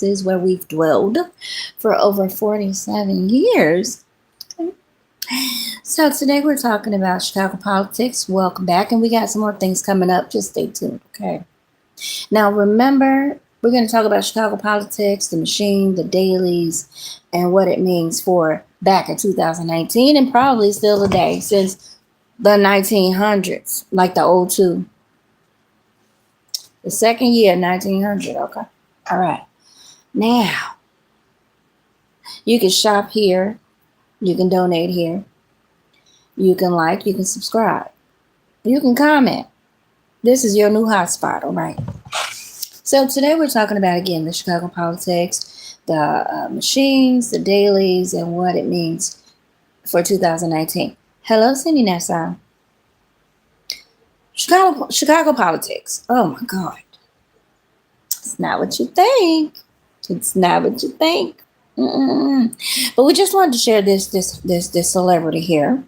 is where we've dwelled for over 47 years. So today we're talking about Chicago politics. Welcome back, and we got some more things coming up. Just stay tuned, okay? Now remember, we're going to talk about Chicago politics, the machine, the dailies, and what it means for back in 2019 and probably still today since the 1900s, like the old two. The second year, 1900, okay? All right. Now, you can shop here, you can donate here, you can like, you can subscribe, you can comment. This is your new hotspot, all right? So today we're talking about, again, the Chicago politics, the machines, the dailies, and what it means for 2019. Hello, Cindy Nassau. Chicago politics. Oh my God. It's not what you think. It's not what you think. But we just wanted to share this celebrity here.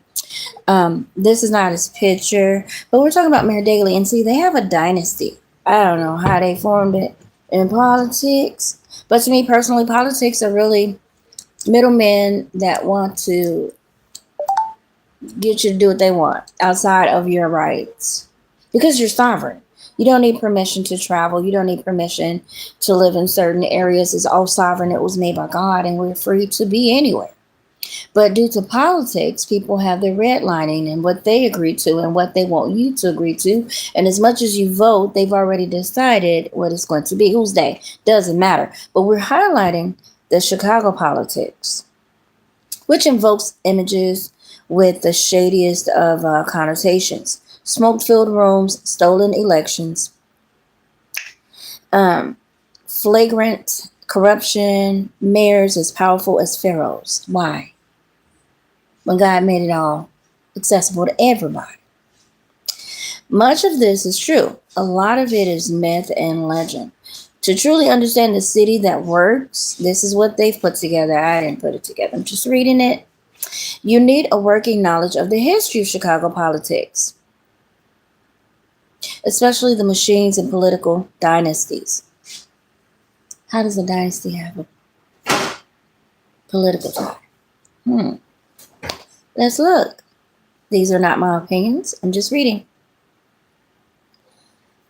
This is not his picture, but we're talking about Mayor Daley, and see, they have a dynasty. I don't know how they formed it in politics, but to me personally, politics are really middlemen that want to get you to do what they want outside of your rights because you're sovereign. You don't need permission to travel. You don't need permission to live in certain areas. It's all sovereign. It was made by God, and we're free to be anywhere. But due to politics, people have their redlining and what they agree to and what they want you to agree to. And as much as you vote, they've already decided what it's going to be. Who's they? Doesn't matter. But we're highlighting the Chicago politics, which invokes images with the shadiest of connotations. Smoke-filled rooms, stolen elections, flagrant corruption, mayors as powerful as pharaohs. Why? When God made it all accessible to everybody. Much of this is true. A lot of it is myth and legend. To truly understand the city that works, this is what they've put together. I didn't put it together. I'm just reading it. You need a working knowledge of the history of Chicago politics, especially the machines and political dynasties. How does a dynasty have a political tie? Let's look. These are not my opinions. I'm just reading.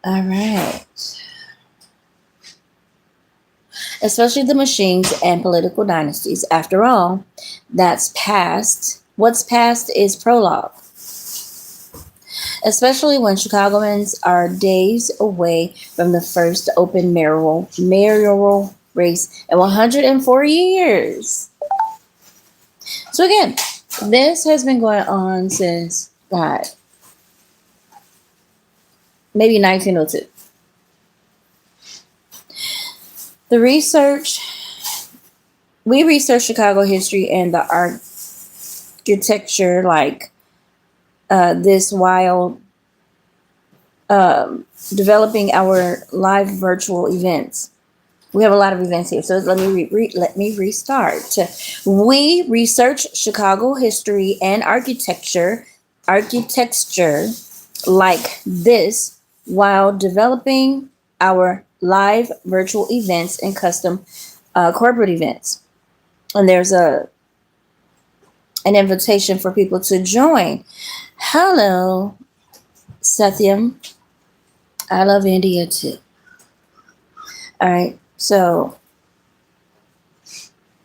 All right. Especially the machines and political dynasties. After all, that's past. What's past is prologue. Especially when Chicagoans are days away from the first open mayoral race in 104 years. So again, this has been going on since, God, maybe 1902. We researched Chicago history and the architecture like this while developing our live virtual events. We have a lot of events here, so let me restart. We research Chicago history and architecture like this while developing our live virtual events and custom corporate events. And there's an invitation for people to join. Hello, Satyam. I love India too. All right. So,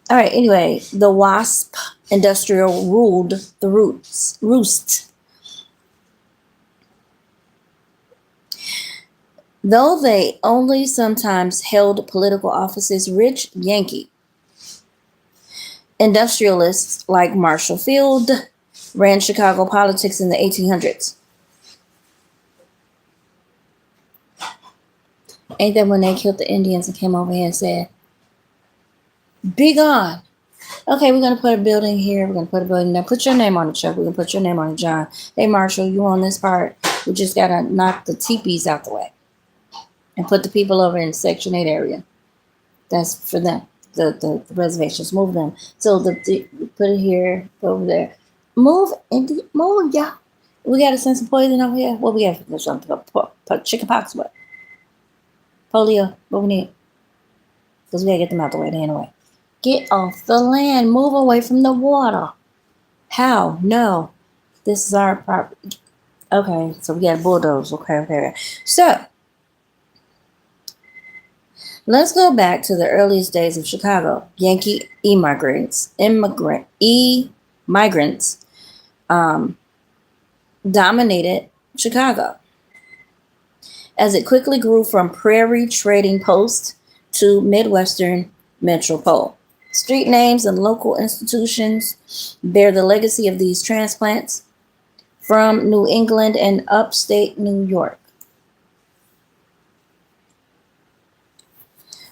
all right, anyway, the WASP industrial ruled the roost. Though they only sometimes held political offices, rich Yankee industrialists like Marshall Field ran Chicago politics in the 1800s. Ain't that when they killed the Indians and came over here and said, be gone. Okay, we're going to put a building here. We're going to put a building there. Put your name on it, Chuck. We're going to put your name on it, John. Hey, Marshall, you on this part. We just got to knock the teepees out the way and put the people over in Section 8 area. That's for them, the reservations. Move them. So put it here, over there. Move, y'all. We got to send some poison over here. What we got? Something chicken pox, what? Polio, what we need? because we gotta get them out the way anyway. Get off the land. Move away from the water. How? No. This is our property. Okay, so we got bulldoze. Okay. So, let's go back to the earliest days of Chicago. Yankee immigrants dominated Chicago as it quickly grew from prairie trading post to Midwestern metropole. Street names and local institutions bear the legacy of these transplants from New England and upstate New York.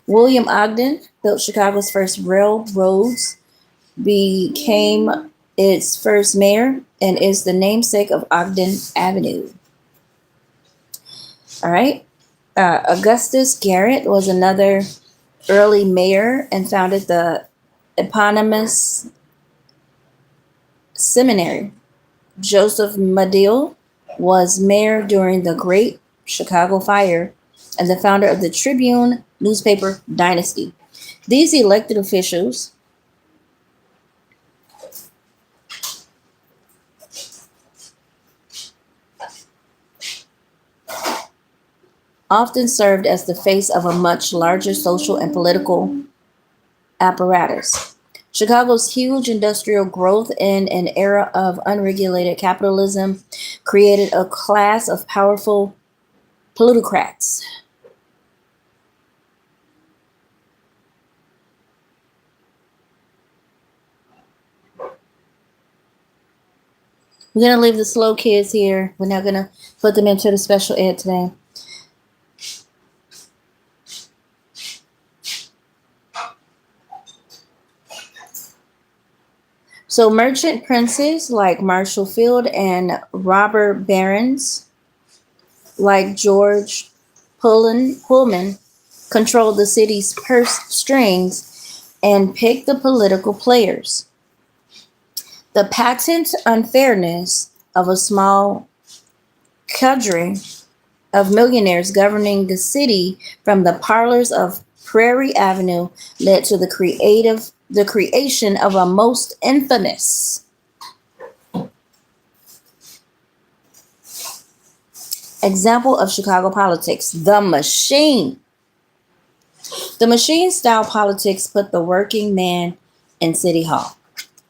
William Ogden built Chicago's first railroads, became its first mayor, and is the namesake of Ogden Avenue. All right. Augustus Garrett was another early mayor and founded the eponymous seminary. Joseph Medill was mayor during the Great Chicago Fire and the founder of the Tribune newspaper Dynasty. These elected officials often served as the face of a much larger social and political apparatus. Chicago's huge industrial growth in an era of unregulated capitalism created a class of powerful plutocrats. We're going to leave the slow kids here. We're not going to put them into the special ed today. So merchant princes like Marshall Field and robber barons like George Pullman controlled the city's purse strings and picked the political players. The patent unfairness of a small cadre of millionaires governing the city from the parlors of Prairie Avenue led to the creation of a most infamous example of Chicago politics, the machine. The machine style politics put the working man in City Hall.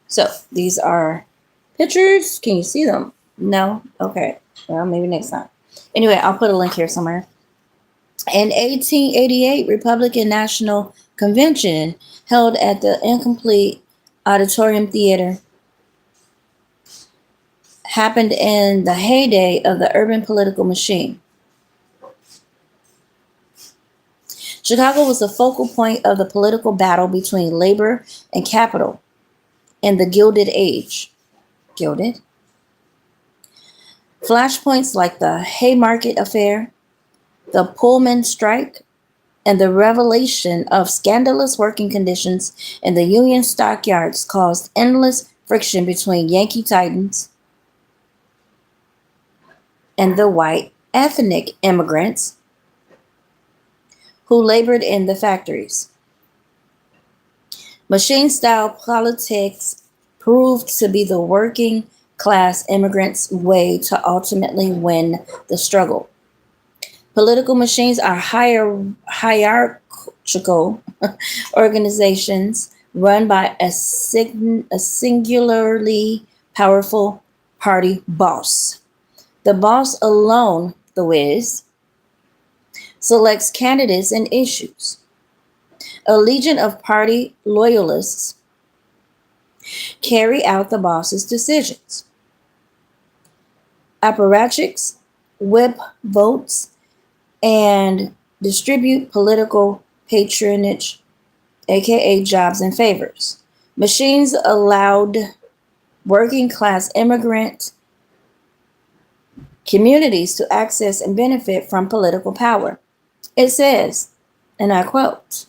So these are pictures. Can you see them? No? Okay. Well, maybe next time. Anyway, I'll put a link here somewhere. In 1888, Republican National Convention held at the incomplete Auditorium Theater happened in the heyday of the urban political machine. Chicago was the focal point of the political battle between labor and capital in the Gilded Age. Gilded? Flashpoints like the Haymarket Affair, the Pullman strike, and the revelation of scandalous working conditions in the Union stockyards caused endless friction between Yankee Titans and the white ethnic immigrants who labored in the factories. Machine-style politics proved to be the working class immigrants' way to ultimately win the struggle. Political machines are hierarchical organizations run by a singularly powerful party boss. The boss alone, the whiz, selects candidates and issues. A legion of party loyalists carry out the boss's decisions. Apparatchiks whip votes and distribute political patronage, aka jobs and favors. Machines allowed working class immigrant communities to access and benefit from political power. It says, and I quote,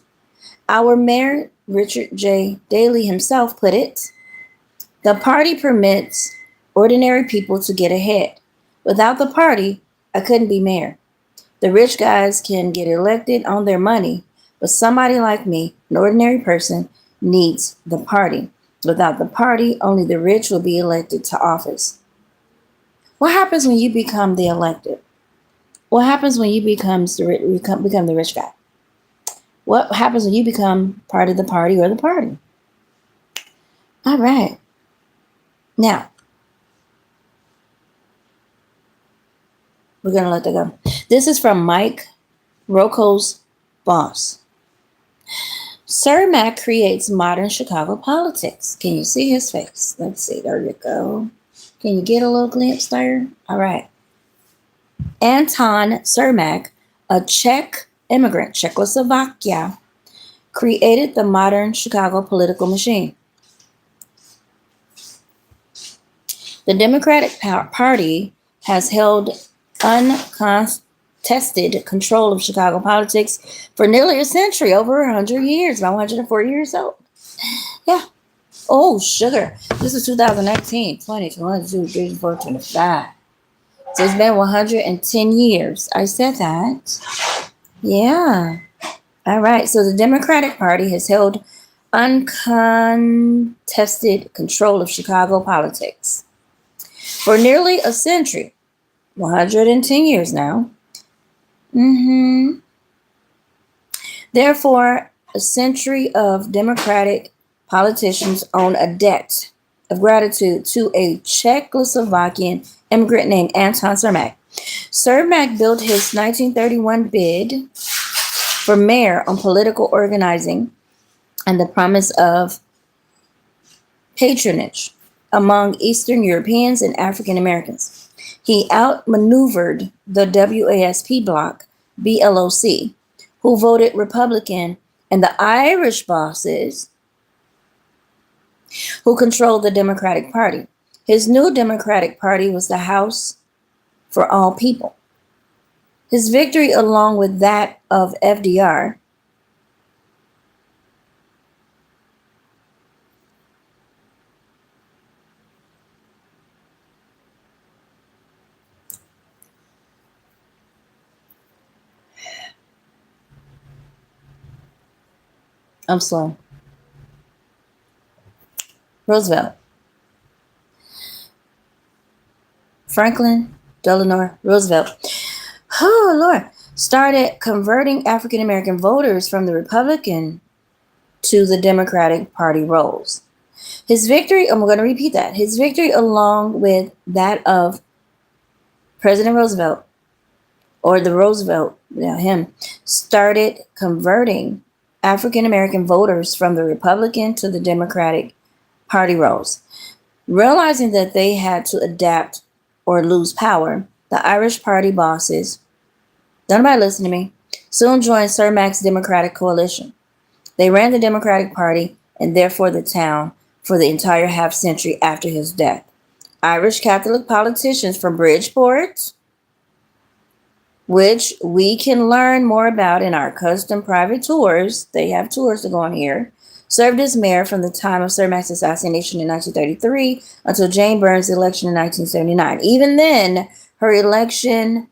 our mayor, Richard J. Daley himself put it, the party permits ordinary people to get ahead. Without the party, I couldn't be mayor. The rich guys can get elected on their money, But somebody like me, an ordinary person, needs the party. Without the party, only the rich will be elected to office. What happens when you become the elected? What happens when you become the rich guy? What happens when you become part of the party or the party? All right. Now, we're going to let that go. This is from Mike Rocco's boss. Sir Mac creates modern Chicago politics. Can you see his face? Let's see. There you go. Can you get a little glimpse there? All right. Anton Cermak, a Czech immigrant, Czechoslovakia, created the modern Chicago political machine. The Democratic Party has held uncontested control of Chicago politics for nearly a century, over 100 years, about 140 years old. Yeah. Oh, sugar. This is 2019, 20, 22, 24, 25. So it's been 110 years. I said that. Yeah. All right. So the Democratic Party has held uncontested control of Chicago politics for nearly a century, 110 years now. Therefore, a century of Democratic politicians own a debt of gratitude to a Czechoslovakian immigrant named Anton Cermak. Cermak built his 1931 bid for mayor on political organizing and the promise of patronage among Eastern Europeans and African Americans. He outmaneuvered the WASP bloc, BLOC, who voted Republican, and the Irish bosses who controlled the Democratic Party. His new Democratic Party was the House for All People. His victory, along with that of FDR, I'm slow. Roosevelt. Franklin Delano Roosevelt. Oh, Lord. Started converting African American voters from the Republican to the Democratic Party rolls. His victory, I'm going to repeat that. His victory, along with that of President Roosevelt, or the Roosevelt, him, started converting African American voters from the Republican to the Democratic Party rolls. Realizing that they had to adapt or lose power, the Irish Party bosses, don't nobody listen to me, soon joined Cermak's Democratic coalition. They ran the Democratic Party and therefore the town for the entire half century after his death. Irish Catholic politicians from Bridgeport, which we can learn more about in our custom private tours. They have tours to go on here. Served as mayor from the time of Cermak's assassination in 1933 until Jane Burns' election in 1979. Even then, her election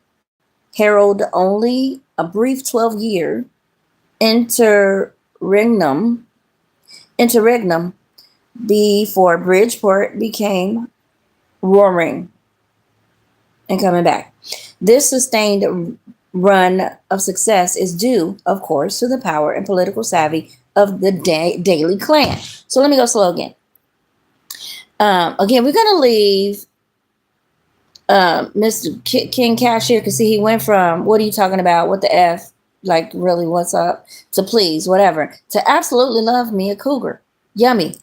heralded only a brief 12-year interregnum before Bridgeport became roaring and coming back. This sustained run of success is due, of course, to the power and political savvy of the Daily Clan. So let me go slow again. Again, we're going to leave Mr. King Cash here because he went from, what are you talking about? What the F? Like, really, what's up? To please, whatever. To absolutely love me a cougar. Yummy.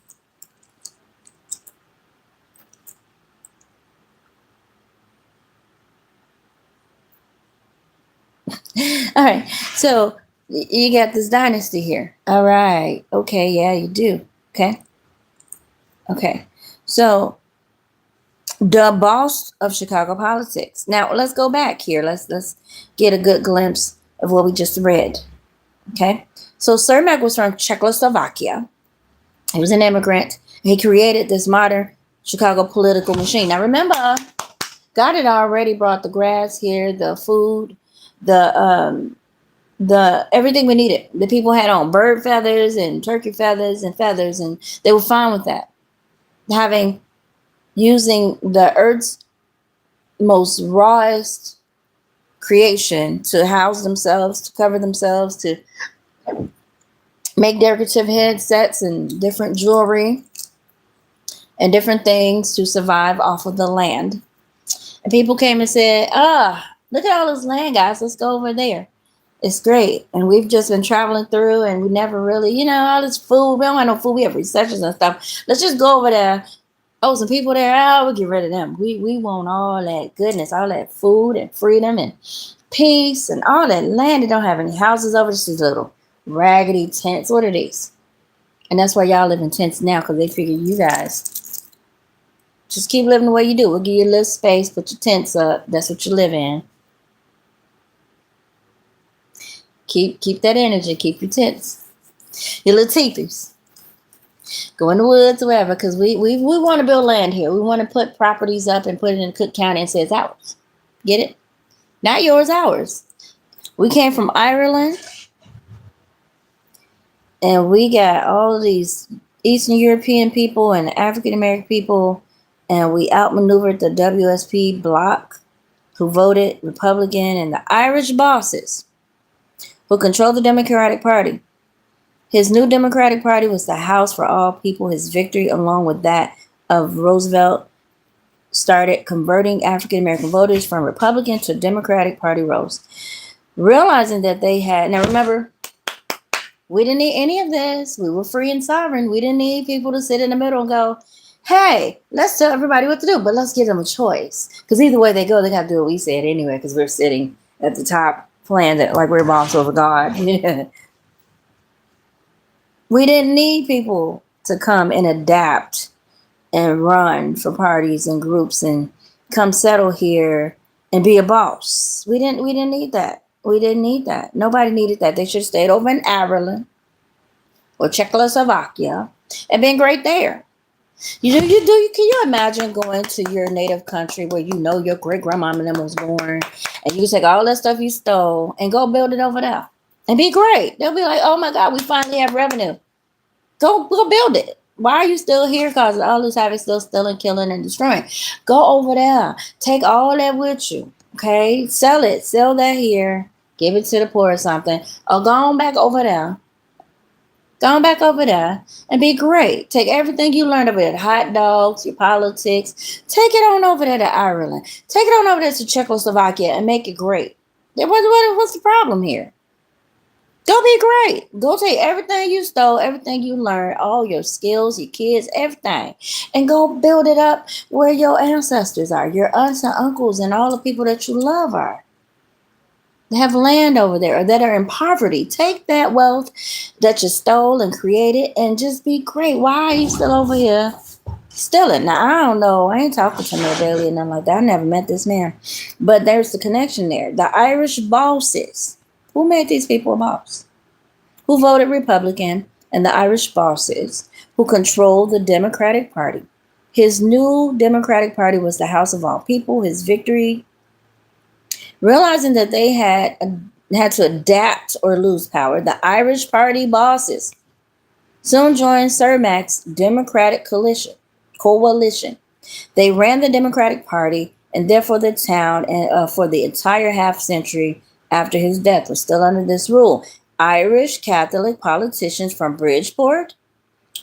All right. So you got this dynasty here. All right. Okay. Yeah, you do. Okay. Okay. So the boss of Chicago politics. Now let's go back here. Let's get a good glimpse of what we just read. Okay. So Cermak was from Czechoslovakia. He was an immigrant. He created this modern Chicago political machine. Now remember, God had already brought the grass here, the food, the the everything we needed. The people had on bird feathers and turkey feathers, and they were fine with that. Having using the earth's most rawest creation to house themselves, to cover themselves, to make decorative headsets and different jewelry and different things to survive off of the land. And people came and said, look at all this land, guys. Let's go over there. It's great. And we've just been traveling through and we never really, all this food. We don't have no food. We have recessions and stuff. Let's just go over there. Oh, some people there. Oh, we'll get rid of them. We want all that goodness, all that food and freedom and peace and all that land. They don't have any houses over. Just these little raggedy tents. What are these? And that's why y'all live in tents now, because they figure you guys just keep living the way you do. We'll give you a little space, put your tents up. That's what you live in. Keep that energy. Keep your tents. Your little teepees. Go in the woods or wherever, because we want to build land here. We want to put properties up and put it in Cook County and say it's ours. Get it? Not yours, ours. We came from Ireland, and we got all of these Eastern European people and African American people, and we outmaneuvered the WSP bloc, who voted Republican, and the Irish bosses who control the Democratic Party. His new Democratic Party was the House for All People. His victory, along with that of Roosevelt, started converting African American voters from Republican to Democratic Party roles. Realizing that they had, now remember, we didn't need any of this. We were free and sovereign. We didn't need people to sit in the middle and go, hey, let's tell everybody what to do, but let's give them a choice. Because either way they go, they got to do what we said anyway, because we're sitting at the top playing that like we're boss over God. We didn't need people to come and adapt and run for parties and groups and come settle here and be a boss. We didn't need that. We didn't need that. Nobody needed that. They should have stayed over in Ireland or Czechoslovakia and been great there. Can you imagine going to your native country where your great grandmama was born, and you take all that stuff you stole and go build it over there and be great? They'll be like, oh my God, we finally have revenue. Go build it. Why are you still here? Because all this time it's still stealing, killing, and destroying. Go over there. Take all that with you. Okay? Sell it. Sell that here. Give it to the poor or something. Or go on back over there. Go on back over there and be great. Take everything you learned over there. Hot dogs, your politics. Take it on over there to Ireland. Take it on over there to Czechoslovakia and make it great. What's the problem here? Go be great. Go take everything you stole, everything you learned, all your skills, your kids, everything, and go build it up where your ancestors are, your aunts and uncles, and all the people that you love are. They have land over there or that are in poverty. Take that wealth that you stole and created and just be great. Why are you still over here stealing? Now, I don't know. I ain't talking to no Bailey or nothing like that. I never met this man. But there's the connection there. The Irish bosses. Who made these people a boss? Who voted Republican? And the Irish bosses who control the Democratic Party. His new Democratic Party was the House of All People. His victory, realizing that they had to adapt or lose power, the Irish Party bosses soon joined Sir Mac's Democratic coalition. They ran the Democratic Party, and therefore the town, and for the entire half century after his death, was still under this rule. Irish Catholic politicians from Bridgeport,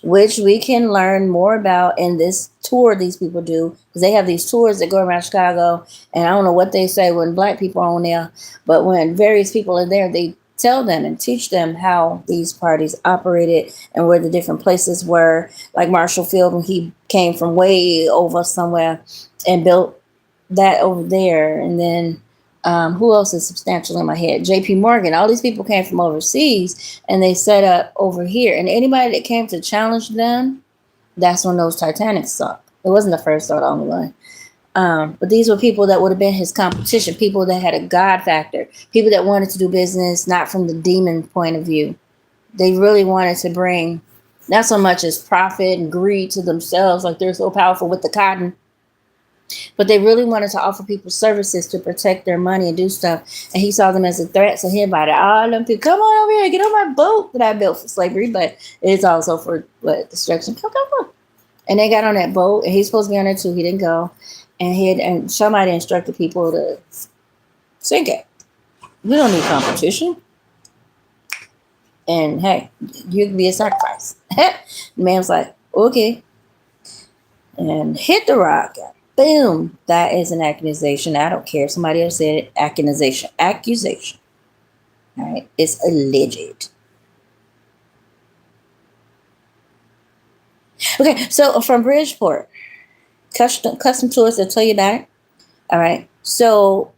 which we can learn more about in this tour these people do, because they have these tours that go around Chicago, and I don't know what they say when black people are on there, but when various people are there, they tell them and teach them how these parties operated and where the different places were, like Marshall Field when he came from way over somewhere and built that over there. And then who else is substantial in my head? JP Morgan. All these people came from overseas and they set up over here. And anybody that came to challenge them, that's when those Titanics sunk. It wasn't the first or the only one. But these were people that would have been his competition, people that had a God factor, people that wanted to do business not from the demon point of view. They really wanted to bring not so much as profit and greed to themselves, like they're so powerful with the cotton. But they really wanted to offer people services to protect their money and do stuff. And he saw them as a threat. So he invited all them people, come on over here, get on my boat that I built for slavery, but it's also for what, destruction. Come. And they got on that boat, and he's supposed to be on it too. He didn't go. And somebody instructed people to sink it. We don't need competition. And hey, you can be a sacrifice. The man was like, okay. And hit the rock. Boom. That is an accusation. I don't care. Somebody else said it. Accusation. All right. It's alleged. Okay. So from Bridgeport, custom tours, they'll tell you about it. All right. So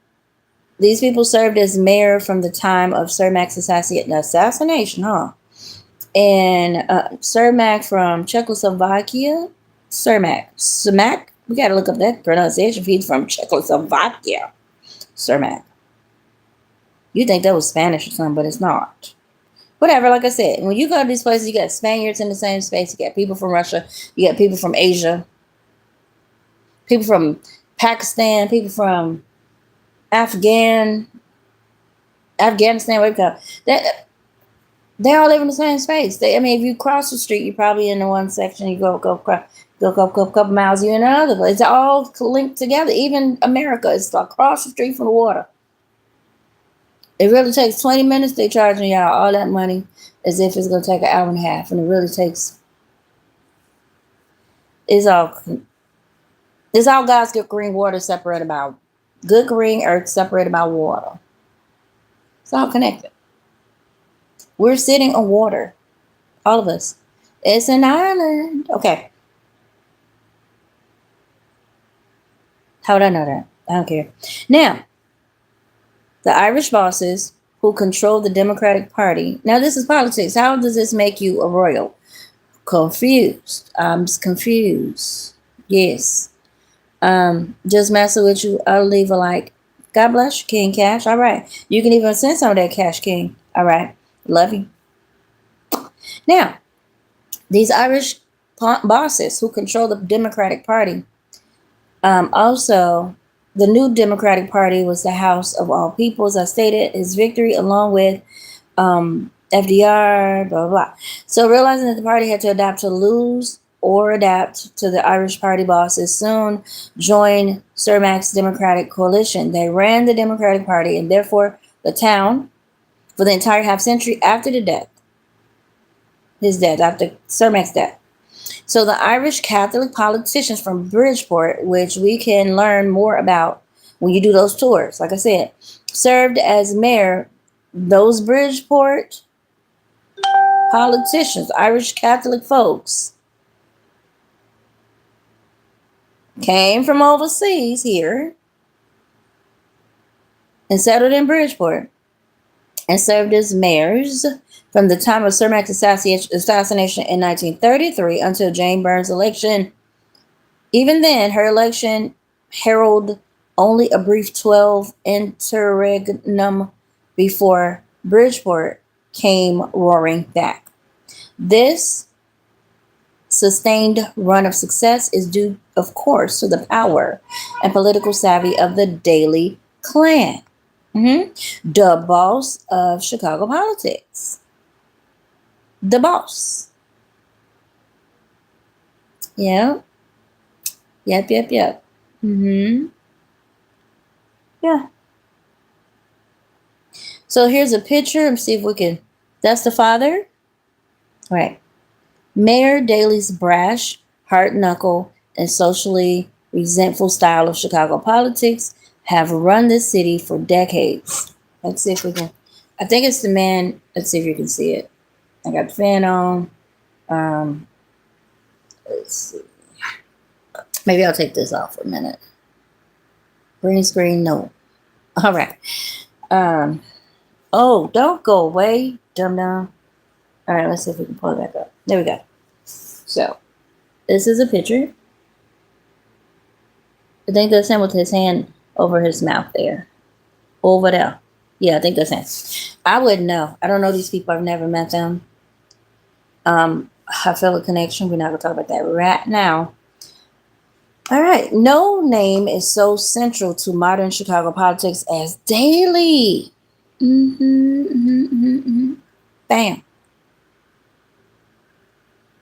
these people served as mayor from the time of Sir Mac's assassination, huh? And Sir Mac from Czechoslovakia. Sir Mac. We got to look up that pronunciation. He's from Czechoslovakia. Sir Mac. You think that was Spanish or something, but it's not. Whatever, like I said, when you go to these places, you got Spaniards in the same space. You got people from Russia. You got people from Asia. People from Pakistan. People from Afghanistan. Where we go. They all live in the same space. If you cross the street, you're probably in the one section. You go a couple miles, you're in another place. It's all linked together. Even America is across the street from the water. It really takes 20 minutes. They're charging y'all all that money as if it's going to take an hour and a half. And it really takes... It's all God's good green water separated by... Good green earth separated by water. It's all connected. We're sitting on water. All of us. It's an island. Okay. How would I know that? I don't care. Now, the Irish bosses who control the Democratic Party. Now, this is politics. How does this make you a royal? Confused. I'm confused. Yes. Just messing with you. I'll leave a like. God bless you, King Cash. All right. You can even send some of that cash, King. All right. Love you. Now, these Irish bosses who control the Democratic Party. Also, the new Democratic Party was the House of All Peoples. I stated his victory along with FDR, blah, blah, blah. So realizing that the party had to adapt to lose or adapt to the Irish party bosses soon joined Sir Mac's Democratic coalition. They ran the Democratic Party and therefore the town for the entire half century after after Sir Mac's death. So the Irish Catholic politicians from Bridgeport, which we can learn more about when you do those tours, like I said, served as mayor. Those Bridgeport politicians, Irish Catholic folks, came from overseas here and settled in Bridgeport and served as mayors from the time of Sir Mac's assassination in 1933 until Jane Byrne's election. Even then, her election heralded only a brief 12 interregnum before Bridgeport came roaring back. This sustained run of success is due, of course, to the power and political savvy of the Daly clan, the boss of Chicago politics. The boss. Yeah. Yep. Yeah. So here's a picture. Let's see if we can. That's the father. All right. Mayor Daley's brash, hard-knuckle, and socially resentful style of Chicago politics have run this city for decades. Let's see if we can. I think it's the man. Let's see if you can see it. I got the fan on. Let's see. Maybe I'll take this off for a minute. Green screen, no. All right. Oh, don't go away, dum-dum. All right, let's see if we can pull it back up. There we go. So, this is a picture. I think that's him with his hand over his mouth there. Over there. Yeah, I think that's him. I wouldn't know. I don't know these people. I've never met them. I feel a connection. We're not going to talk about that right now. All right. No name is so central to modern Chicago politics as Daley. Bam.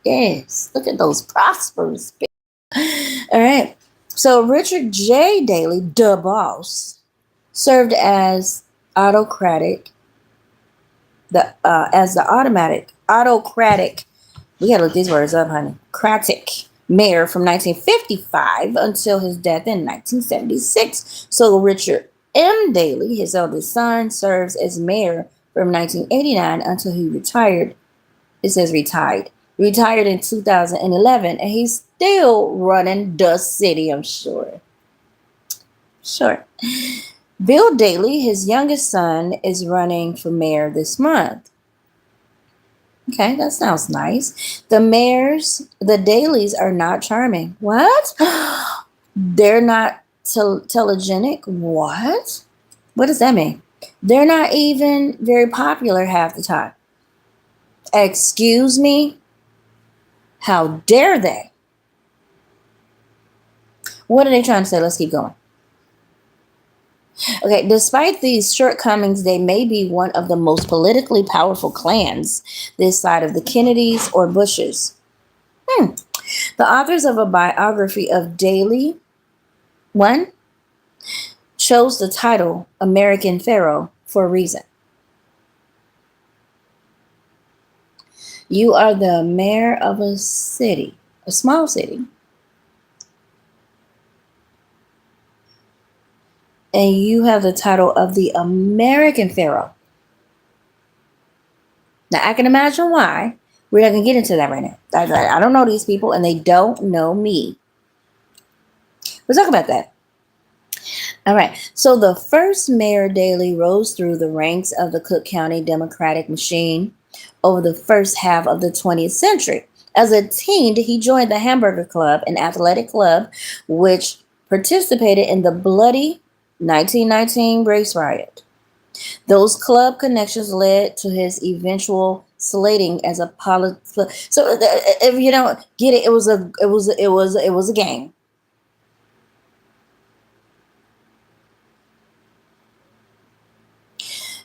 Yes. Look at those prosperous. All right. So Richard J. Daley, the boss, served as autocratic, autocratic. We gotta look these words up, honey. Cratic mayor from 1955 until his death in 1976. So Richard M. Daley, his eldest son, serves as mayor from 1989 until he retired. It says retired. Retired in 2011, and he's still running the city, I'm sure. Sure. Bill Daley, his youngest son, is running for mayor this month. Okay, that sounds nice. The Daleys are not charming. What? They're not telegenic? What? What does that mean? They're not even very popular half the time. Excuse me? How dare they? What are they trying to say? Let's keep going. Okay, despite these shortcomings, they may be one of the most politically powerful clans this side of the Kennedys or Bushes. The authors of a biography of Daley, one, chose the title American Pharaoh for a reason. You are the mayor of a city, a small city, and you have the title of the American Pharaoh. Now, I can imagine why. We're not going to get into that right now. I don't know these people, and they don't know me. We'll talk about that. All right. So the first Mayor Daley rose through the ranks of the Cook County Democratic machine over the first half of the 20th century. As a teen, he joined the Hamburger Club, an athletic club, which participated in the bloody 1919 race riot. Those club connections led to his eventual slating as a politician. So, if you don't get it, it was a game.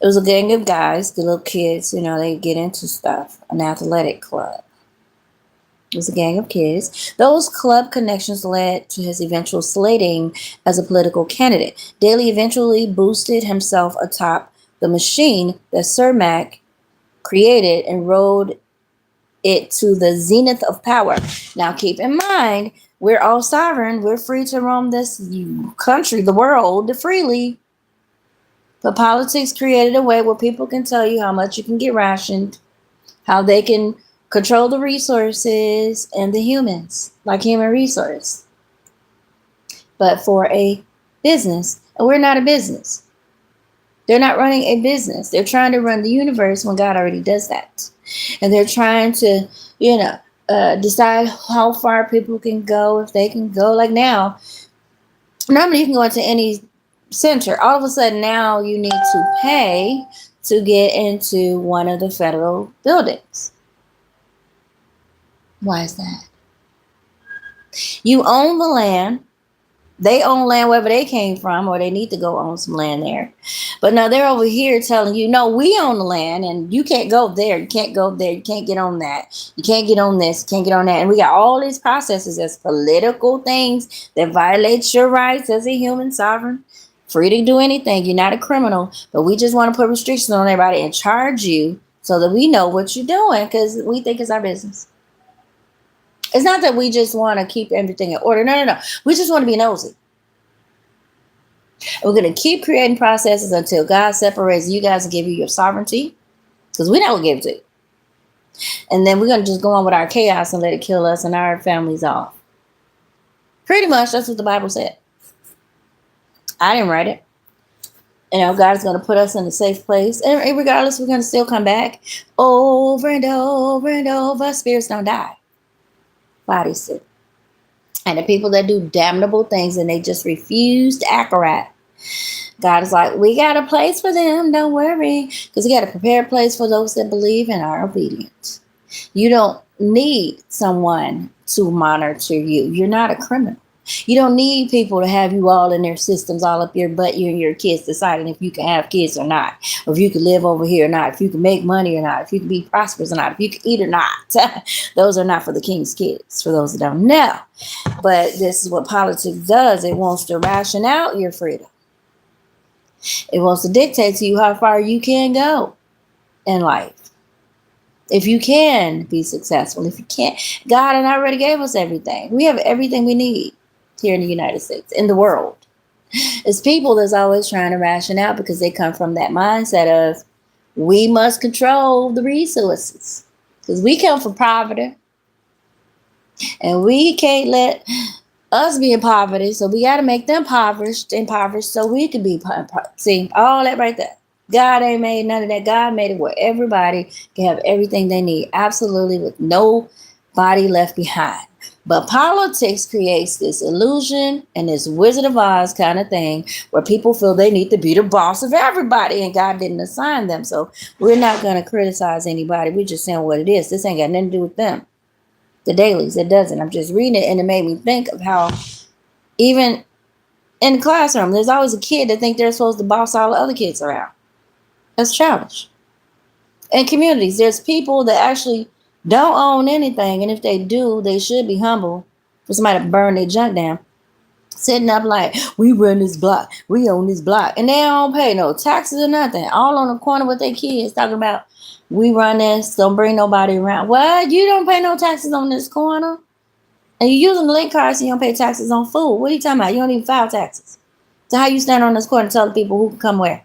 It was a gang of guys, the little kids. They get into stuff. An athletic club. It was a gang of kids. Those club connections led to his eventual slating as a political candidate. Daley eventually boosted himself atop the machine that Sir Mac created and rode it to the zenith of power. Now, keep in mind, we're all sovereign. We're free to roam this country, the world, freely. But politics created a way where people can tell you how much you can get rationed, how they can control the resources and the humans, like human resource. But for a business, and we're not a business. They're not running a business. They're trying to run the universe when God already does that. And they're trying to, decide how far people can go, if they can go. Like now, normally you can go into any center. All of a sudden now you need to pay to get into one of the federal buildings. Why is that? You own the land. They own land wherever they came from, or they need to go own some land there. But now they're over here telling you, no, we own the land and you can't go there. You can't go there. You can't get on that. You can't get on this. You can't get on that. And we got all these processes as political things that violate your rights as a human sovereign. Free to do anything. You're not a criminal. But we just want to put restrictions on everybody and charge you so that we know what you're doing because we think it's our business. It's not that we just want to keep everything in order. No. We just want to be nosy. We're going to keep creating processes until God separates you guys and give you your sovereignty. Because we're not going to give it to you. And then we're going to just go on with our chaos and let it kill us and our families off. Pretty much, that's what the Bible said. I didn't write it. God is going to put us in a safe place. And regardless, we're going to still come back over and over and over. Spirits don't die. Bodies do. And the people that do damnable things and they just refuse to act right. God is like, we got a place for them. Don't worry. Because we got to prepare a place for those that believe and are obedient. You don't need someone to monitor you. You're not a criminal. You don't need people to have you all in their systems, all up your butt, you and your kids deciding if you can have kids or not, or if you can live over here or not, if you can make money or not, if you can be prosperous or not, if you can eat or not. Those are not for the king's kids, for those that don't know. But this is what politics does. It wants to ration out your freedom. It wants to dictate to you how far you can go in life. If you can be successful, if you can't, God had already gave us everything. We have everything we need here in the United States, in the world. It's people that's always trying to ration out because they come from that mindset of we must control the resources because we come from poverty and we can't let us be in poverty. So we got to make them impoverished so we can be, see, all that right there. God ain't made none of that. God made it where everybody can have everything they need, absolutely, with nobody left behind. But politics creates this illusion and this Wizard of Oz kind of thing where people feel they need to be the boss of everybody and God didn't assign them. So we're not going to criticize anybody. We're just saying what it is. This ain't got nothing to do with them. The dailies, it doesn't. I'm just reading it and it made me think of how even in the classroom, there's always a kid that think they're supposed to boss all the other kids around. That's childish. In communities, there's people that actually don't own anything, and if they do, they should be humble for somebody to burn their junk down. Sitting up like, we run this block, we own this block, and they don't pay no taxes or nothing. All on the corner with their kids talking about, we run this, don't bring nobody around. What? You don't pay no taxes on this corner? And you're using the link cards and you don't pay taxes on food. What are you talking about? You don't even file taxes. So how you stand on this corner and tell the people who can come where?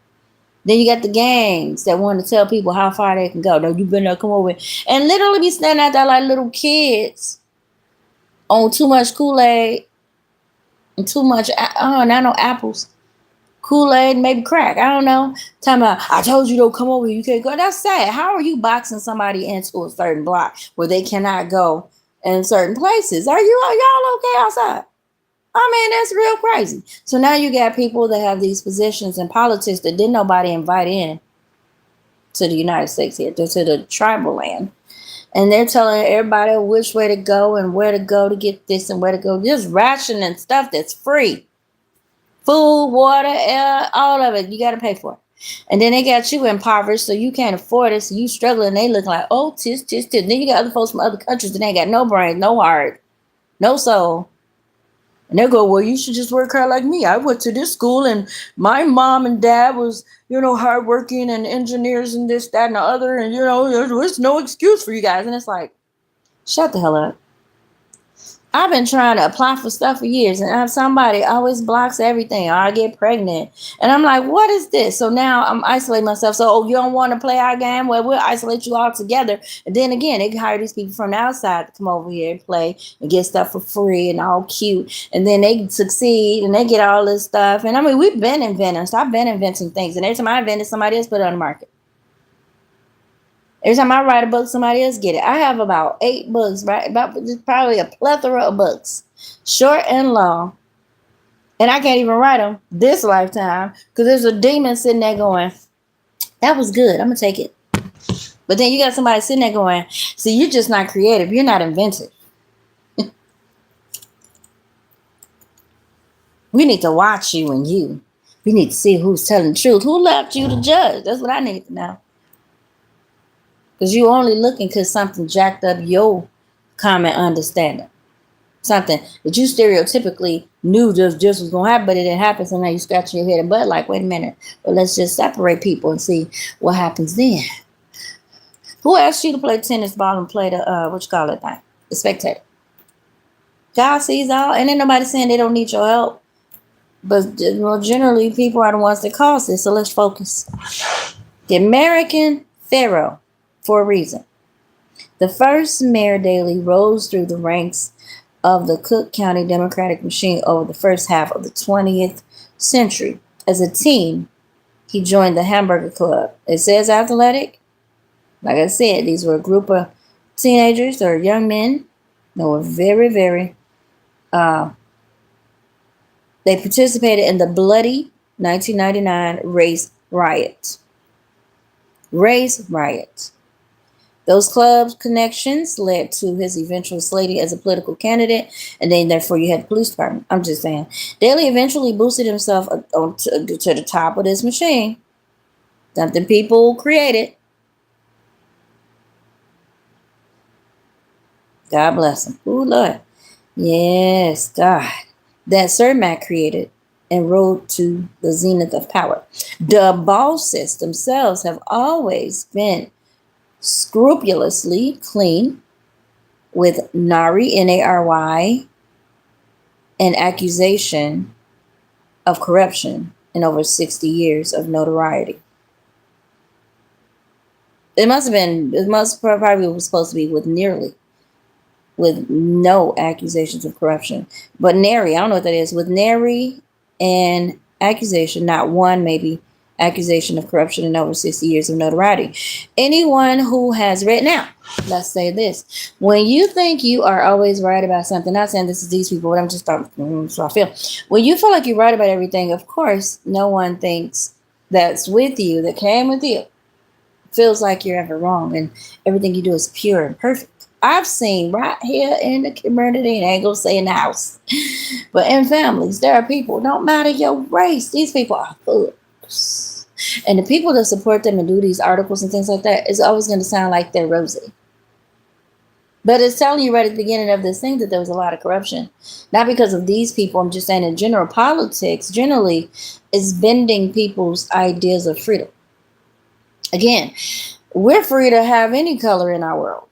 Then you got the gangs that want to tell people how far they can go. No, you better come over. And literally be standing out there like little kids on too much Kool-Aid and too much, not no apples. Kool-Aid, maybe crack. I don't know. Talking about, I told you don't come over here. You can't go. That's sad. How are you boxing somebody into a certain block where they cannot go in certain places? Are y'all okay outside? I mean, that's real crazy. So now you got people that have these positions in politics that didn't nobody invite in to the United States here, to the tribal land. And they're telling everybody which way to go and where to go to get this and where to go. Just rationing stuff that's free. Food, water, air, all of it. You got to pay for it. And then they got you impoverished, so you can't afford it. So you struggling. They look like, oh, tis. Then you got other folks from other countries that ain't got no brain, no heart, no soul. And they go, well, you should just work hard like me. I went to this school and my mom and dad was, hardworking and engineers and this, that, and the other. And, there's no excuse for you guys. And it's like, shut the hell up. I've been trying to apply for stuff for years, and somebody always blocks everything, or I get pregnant. And I'm like, what is this? So now I'm isolating myself. So, you don't want to play our game? Well, we'll isolate you all together. And then again, they can hire these people from the outside to come over here and play and get stuff for free and all cute. And then they succeed and they get all this stuff. And I mean, we've been inventing. So I've been inventing things. And every time I invented, somebody else put it on the market. Every time I write a book, somebody else get it. I have about 8 books, right? About probably a plethora of books, short and long. And I can't even write them this lifetime because there's a demon sitting there going, that was good. I'm going to take it. But then you got somebody sitting there going, see, you're just not creative. You're not inventive. We need to watch you and you. We need to see who's telling the truth. Who left you to judge? That's what I need to know. Because you only looking because something jacked up your common understanding. Something that you stereotypically knew just was going to happen, but it didn't happen. So now you scratching your head and butt like, wait a minute. Well, let's just separate people and see what happens then. Who asked you to play tennis ball and play the, the spectator? God sees all. And ain't nobody saying they don't need your help. But generally, people are the ones that cause this. So let's focus. The American Pharaoh. For a reason. The first Mayor Daley rose through the ranks of the Cook County Democratic machine over the first half of the 20th century. As a teen, he joined the Hamburger Club. It says athletic. Like I said, these were a group of teenagers or young men that were very, very, they participated in the bloody 1999 race riot. Those club connections led to his eventual slating as a political candidate, and then therefore you had the police department. I'm just saying. Daley eventually boosted himself to the top of this machine. Something people created. God bless him. Ooh, Lord. Yes, God. That Sir Mac created and rode to the zenith of power. The bosses themselves have always been scrupulously clean with Nary, Nary, an accusation of corruption in over 60 years of notoriety. It must probably was supposed to be with nearly, with no accusations of corruption. But Nary, I don't know what that is. With Nary and accusation, not one maybe, accusation of corruption in over 60 years of notoriety. Anyone who has read, now, let's say this. When you think you are always right about something, not saying this is these people, but I'm just talking, so I feel. When you feel like you're right about everything, of course, no one thinks that's with you, that came with you, feels like you're ever wrong, and everything you do is pure and perfect. I've seen right here in the community, and I ain't gonna say in the house, but in families, there are people, don't matter your race, these people are thugs. And the people that support them and do these articles and things like that is always going to sound like they're rosy. But it's telling you right at the beginning of this thing that there was a lot of corruption. Not because of these people, I'm just saying in general, politics generally is bending people's ideas of freedom. Again, we're free to have any color in our world.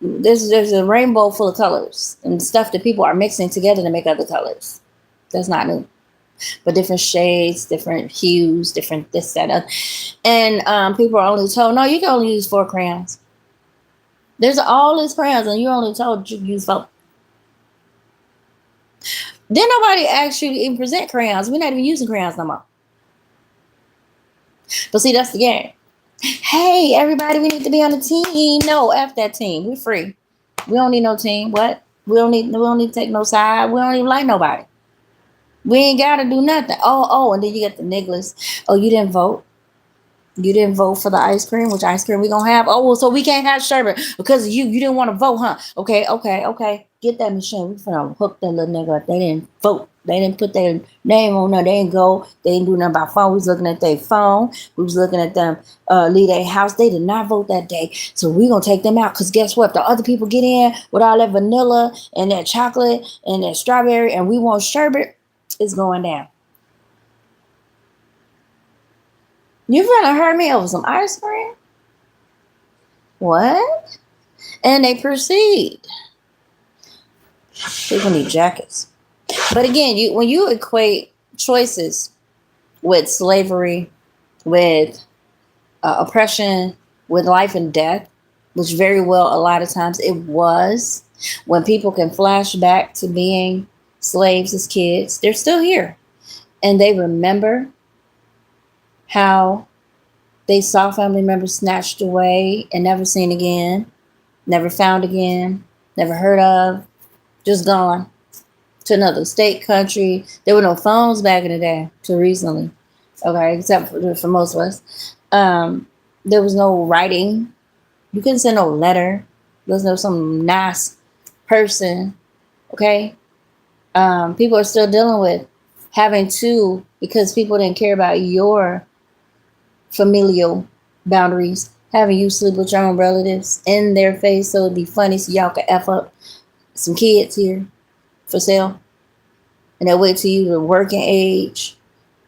There's a rainbow full of colors and stuff that people are mixing together to make other colors. That's not new. But different shades, different hues, different this, that, other. And people are only told, no, you can only use 4 crayons. There's all these crayons, and you're only told you use 4. Then nobody asked you to even present crayons. We're not even using crayons no more. But see, that's the game. Hey, everybody, we need to be on the team. No, F that team. We're free. We don't need no team. What? We don't need to take no side. We don't even like nobody. We ain't got to do nothing. Oh, and then you get the nigglers. Oh, you didn't vote. You didn't vote for the ice cream. Which ice cream we going to have? Oh, well, so we can't have sherbet because you didn't want to vote, huh? Okay. Get that machine. We finna hook that little nigga up. They didn't vote. They didn't put their name on there. They didn't go. They didn't do nothing about phone. We was looking at their phone. We was looking at them leave their house. They did not vote that day. So we going to take them out because guess what? If the other people get in with all that vanilla and that chocolate and that strawberry and we want sherbet, it's going down. You're gonna hurt me over some ice cream? What? And they proceed. People need jackets. But again, when you equate choices with slavery, with oppression, with life and death, which very well a lot of times it was, when people can flash back to being slaves as kids, they're still here. And they remember how they saw family members snatched away and never seen again, never found again, never heard of, just gone to another state, country. There were no phones back in the day till recently, okay, except for most of us. There was no writing. You couldn't send no letter. There was no some nice person, okay? People are still dealing with having to, because people didn't care about your familial boundaries, having you sleep with your own relatives in their face so it'd be funny so y'all can F up some kids here for sale. And they'll wait till you were working age,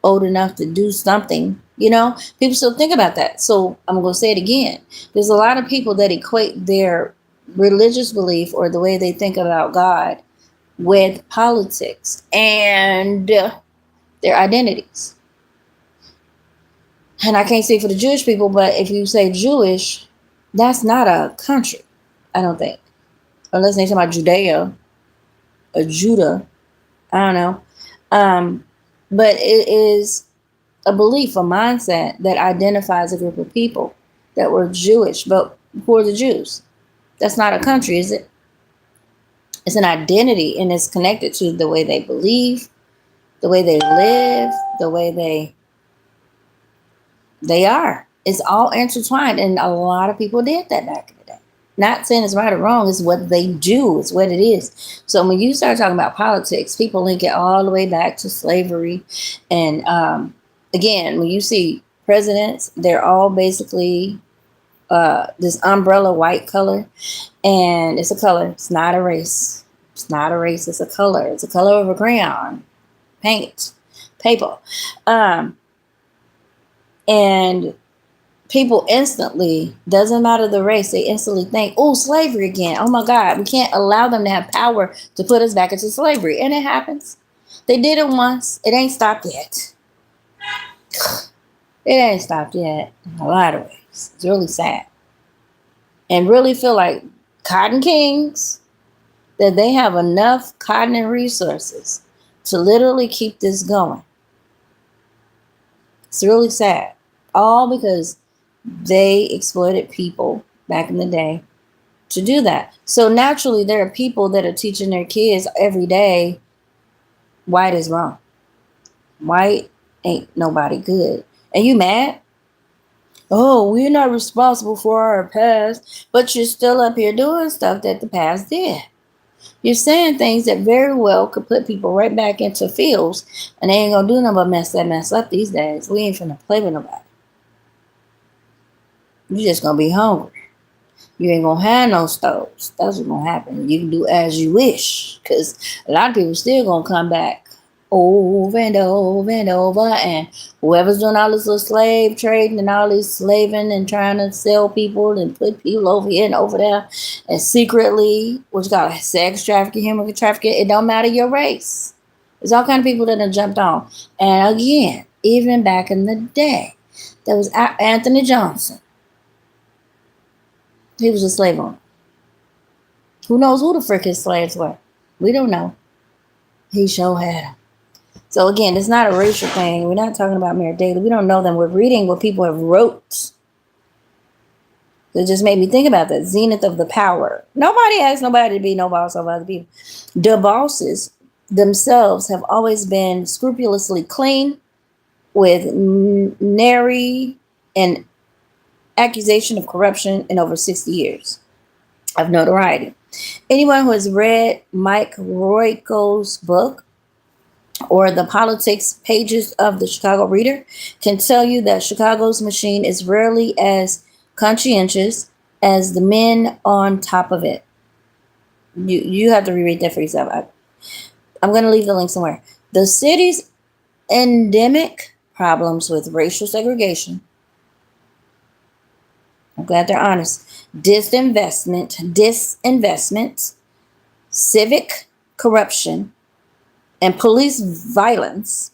old enough to do something. You know, people still think about that. So I'm going to say it again. There's a lot of people that equate their religious belief or the way they think about God with politics and their identities. And I can't say for the Jewish people, but if you say Jewish, that's not a country, I don't think. Unless they're talking about Judea or Judah. I don't know. But it is a belief, a mindset that identifies a group of people that were Jewish. But who are the Jews? That's not a country, is it? It's an identity, and it's connected to the way they believe, the way they live, the way they are. It's all intertwined, and a lot of people did that back in the day. Not saying it's right or wrong, it's what they do, it's what it is. So when you start talking about politics, people link it all the way back to slavery. And again, when you see presidents, they're all basically this umbrella white color, and it's a color. It's not a race. It's not a race. It's a color. It's a color of a crayon, paint, paper, and people instantly, doesn't matter the race, they instantly think, oh, slavery again. Oh my God, we can't allow them to have power to put us back into slavery. And it happens. They did it once. It ain't stopped yet. It ain't stopped yet in a lot of ways. It's really sad. And really feel like cotton kings, that they have enough cotton and resources to literally keep this going. It's really sad. All because they exploited people back in the day to do that. So naturally, there are people that are teaching their kids every day, white is wrong. White ain't nobody good. And you mad? Oh, we're not responsible for our past, but you're still up here doing stuff that the past did. You're saying things that very well could put people right back into fields, and they ain't gonna do nothing but mess up these days. We ain't finna play with nobody. You're just gonna be hungry. You ain't gonna have no stoves. That's what's gonna happen. You can do as you wish, because a lot of people still gonna come back over and over and over, and whoever's doing all this little slave trading and all this slaving and trying to sell people and put people over here and over there, and secretly, what you call it, sex trafficking, human trafficking, it don't matter your race. There's all kind of people that have jumped on. And again, even back in the day, there was Anthony Johnson. He was a slave owner. Who knows who the frick his slaves were? We don't know. He sure had them. So again, it's not a racial thing. We're not talking about Mayor Daley. We don't know them. We're reading what people have wrote. It just made me think about that zenith of the power. Nobody asked nobody to be no boss over other people. The bosses themselves have always been scrupulously clean, with nary an accusation of corruption in over 60 years of notoriety. Anyone who has read Mike Royko's book or the politics pages of the Chicago Reader can tell you that Chicago's machine is rarely as conscientious as the men on top of it. You have to reread that for yourself. I'm going to leave the link somewhere. The city's endemic problems with racial segregation, I'm glad they're honest, disinvestment, civic corruption, and police violence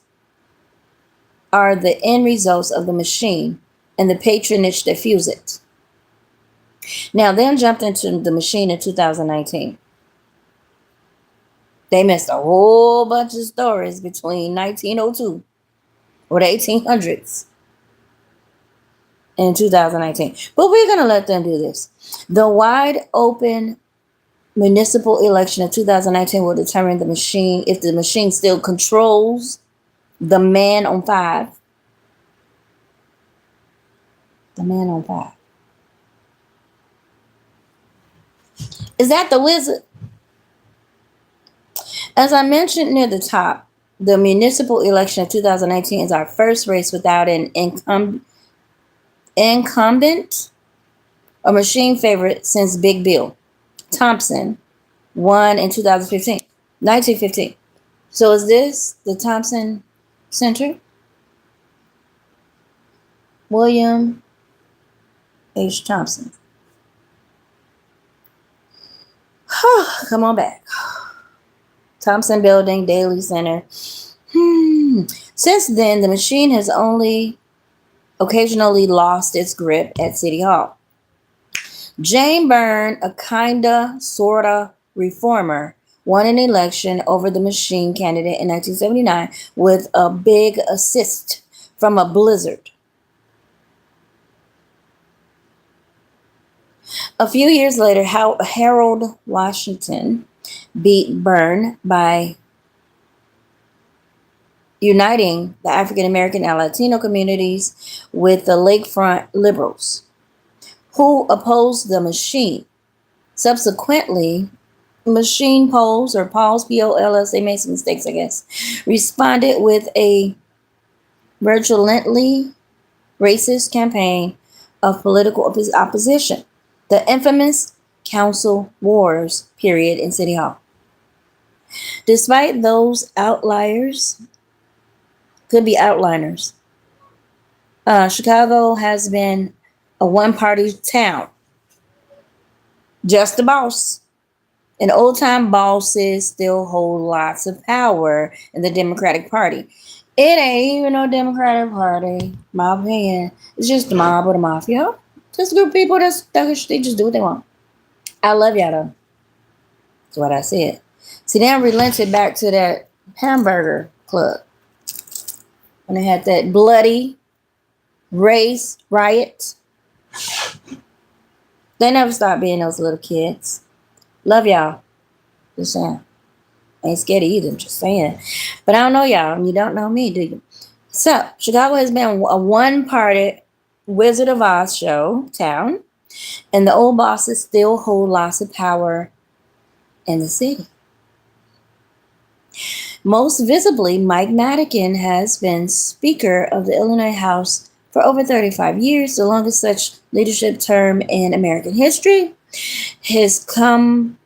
are the end results of the machine and the patronage that fuels it. Now, then jumped into the machine in 2019. They missed a whole bunch of stories between 1902 or the 1800s in 2019. But we're going to let them do this. The wide open municipal election of 2019 will determine the machine, if the machine still controls the man on five. The man on five. Is that the wizard? As I mentioned near the top, the municipal election of 2019 is our first race without an incumbent or machine favorite since Big Bill Thompson won in 1915. So is this the Thompson Center? William H. Thompson. Come on back. Thompson Building, Daly Center. Since then, the machine has only occasionally lost its grip at City Hall. Jane Byrne, a kinda, sorta reformer, won an election over the machine candidate in 1979 with a big assist from a blizzard. A few years later, Harold Washington beat Byrne by uniting the African American and Latino communities with the lakefront liberals who opposed the machine. Subsequently, machine polls or Pauls, P-O-L-S, they made some mistakes, I guess, responded with a virulently racist campaign of political opposition, the infamous council wars period in City Hall. Despite those outliers, could be outliners, Chicago has been a one-party town. Just the boss. And old-time bosses still hold lots of power in the Democratic Party. It ain't even no Democratic Party, my opinion. It's just the mob or the mafia. Just a group of people they just do what they want. I love y'all though. That's what I said. See, they relented back to that hamburger club. When they had that bloody race riot. They never stopped being those little kids. Love y'all. Just saying. Ain't scared of either, just saying. But I don't know y'all, and you don't know me, do you? So, Chicago has been a one-party Wizard of Oz show town, and the old bosses still hold lots of power in the city. Most visibly, Mike Madigan has been Speaker of the Illinois House for over 35 years, the longest such leadership term in American history. His compatriot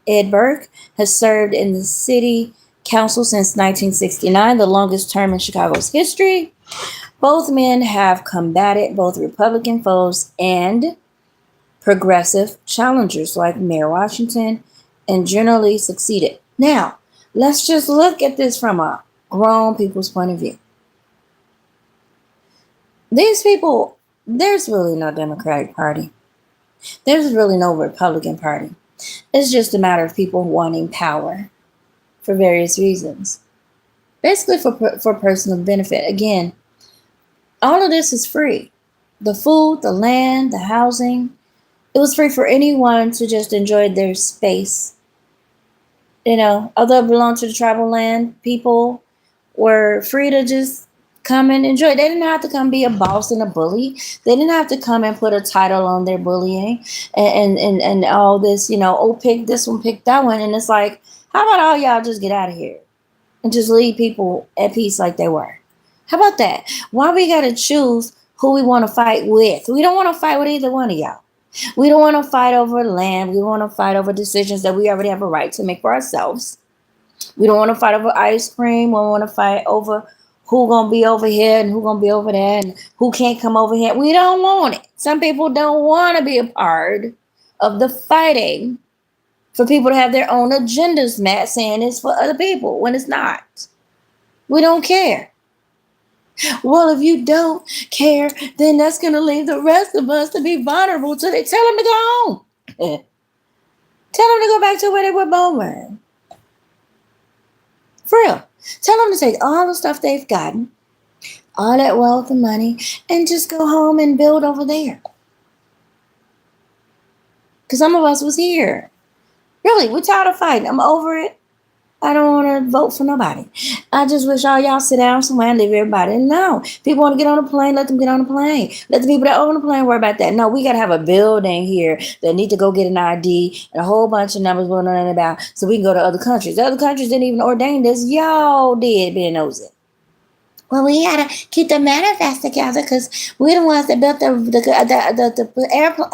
Ed Burke has served in the city council since 1969, the longest term in Chicago's history. Both men have combated both Republican foes and progressive challengers like Mayor Washington and generally succeeded. Now, let's just look at this from a grown people's point of view. These people, there's really no Democratic Party. There's really no Republican Party. It's just a matter of people wanting power for various reasons. Basically for personal benefit. Again, all of this is free. The food, the land, the housing. It was free for anyone to just enjoy their space. You know, although it belonged to the tribal land, people were free to just come and enjoy. They didn't have to come be a boss and a bully. They didn't have to come and put a title on their bullying and all this, you know, oh, pick this one, pick that one. And it's like, how about all y'all just get out of here and just leave people at peace like they were? How about that? Why we got to choose who we want to fight with? We don't want to fight with either one of y'all. We don't want to fight over land. We want to fight over decisions that we already have a right to make for ourselves. We don't want to fight over ice cream. We don't want to fight over who gonna be over here and who gonna be over there and who can't come over here. We don't want it. Some people don't want to be a part of the fighting for people to have their own agendas met, saying it's for other people when it's not. We don't care. Well, if you don't care, then that's going to leave the rest of us to be vulnerable. So they tell them to go home. Tell them to go back to where they were born. For real. Tell them to take all the stuff they've gotten, all that wealth and money, and just go home and build over there. Because some of us was here. Really, we're tired of fighting. I'm over it. I don't want to vote for nobody. I just wish all y'all sit down somewhere and leave everybody. No. People want to get on a plane, let them get on a plane. Let the people that own the plane worry about that. No, we got to have a building here that need to go get an ID and a whole bunch of numbers we're learning about so we can go to other countries. The other countries didn't even ordain this. Y'all did being nosy. Well, we got to keep the manifest together because we're the ones that built the airplane.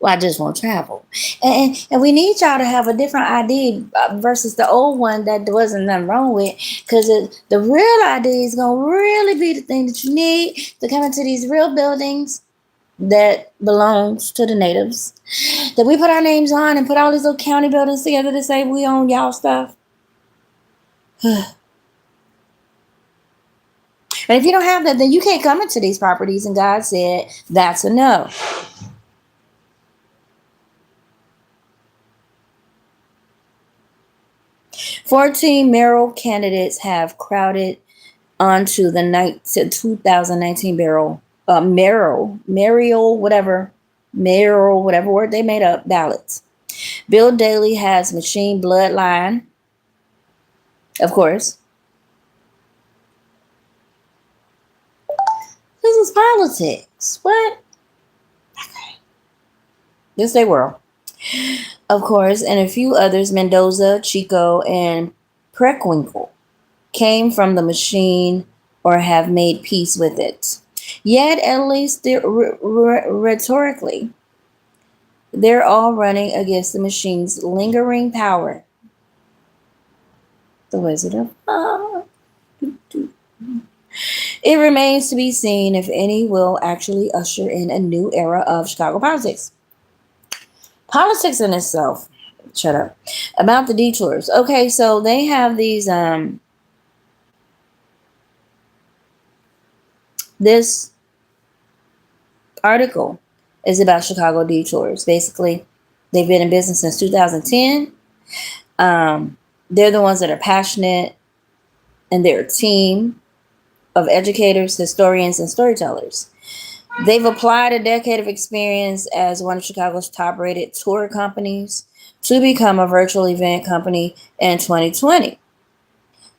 Well, I just want to travel. And we need y'all to have a different ID versus the old one that wasn't nothing wrong with. Because the real ID is going to really be the thing that you need to come into these real buildings that belongs to the natives. That we put our names on and put all these little county buildings together to say we own y'all stuff. And if you don't have that, then you can't come into these properties. And God said, that's a no. "14 mayoral candidates have crowded onto the 2019 mayoral whatever word they made up ballots. Bill Daley has machine bloodline Of course, this is politics. What? This they world. Of course, and a few others, Mendoza, Chico, and Preckwinkle, came from the machine or have made peace with it. Yet, at least rhetorically, they're all running against the machine's lingering power. The Wizard of Oz. It remains to be seen if any will actually usher in a new era of Chicago politics. Politics in itself. Shut up. About the Detours. Okay, so they have these this article is about Chicago Detours. Basically, they've been in business since 2010. They're the ones that are passionate, and they're a team of educators, historians, and storytellers. They've applied a decade of experience as one of Chicago's top-rated tour companies to become a virtual event company in 2020.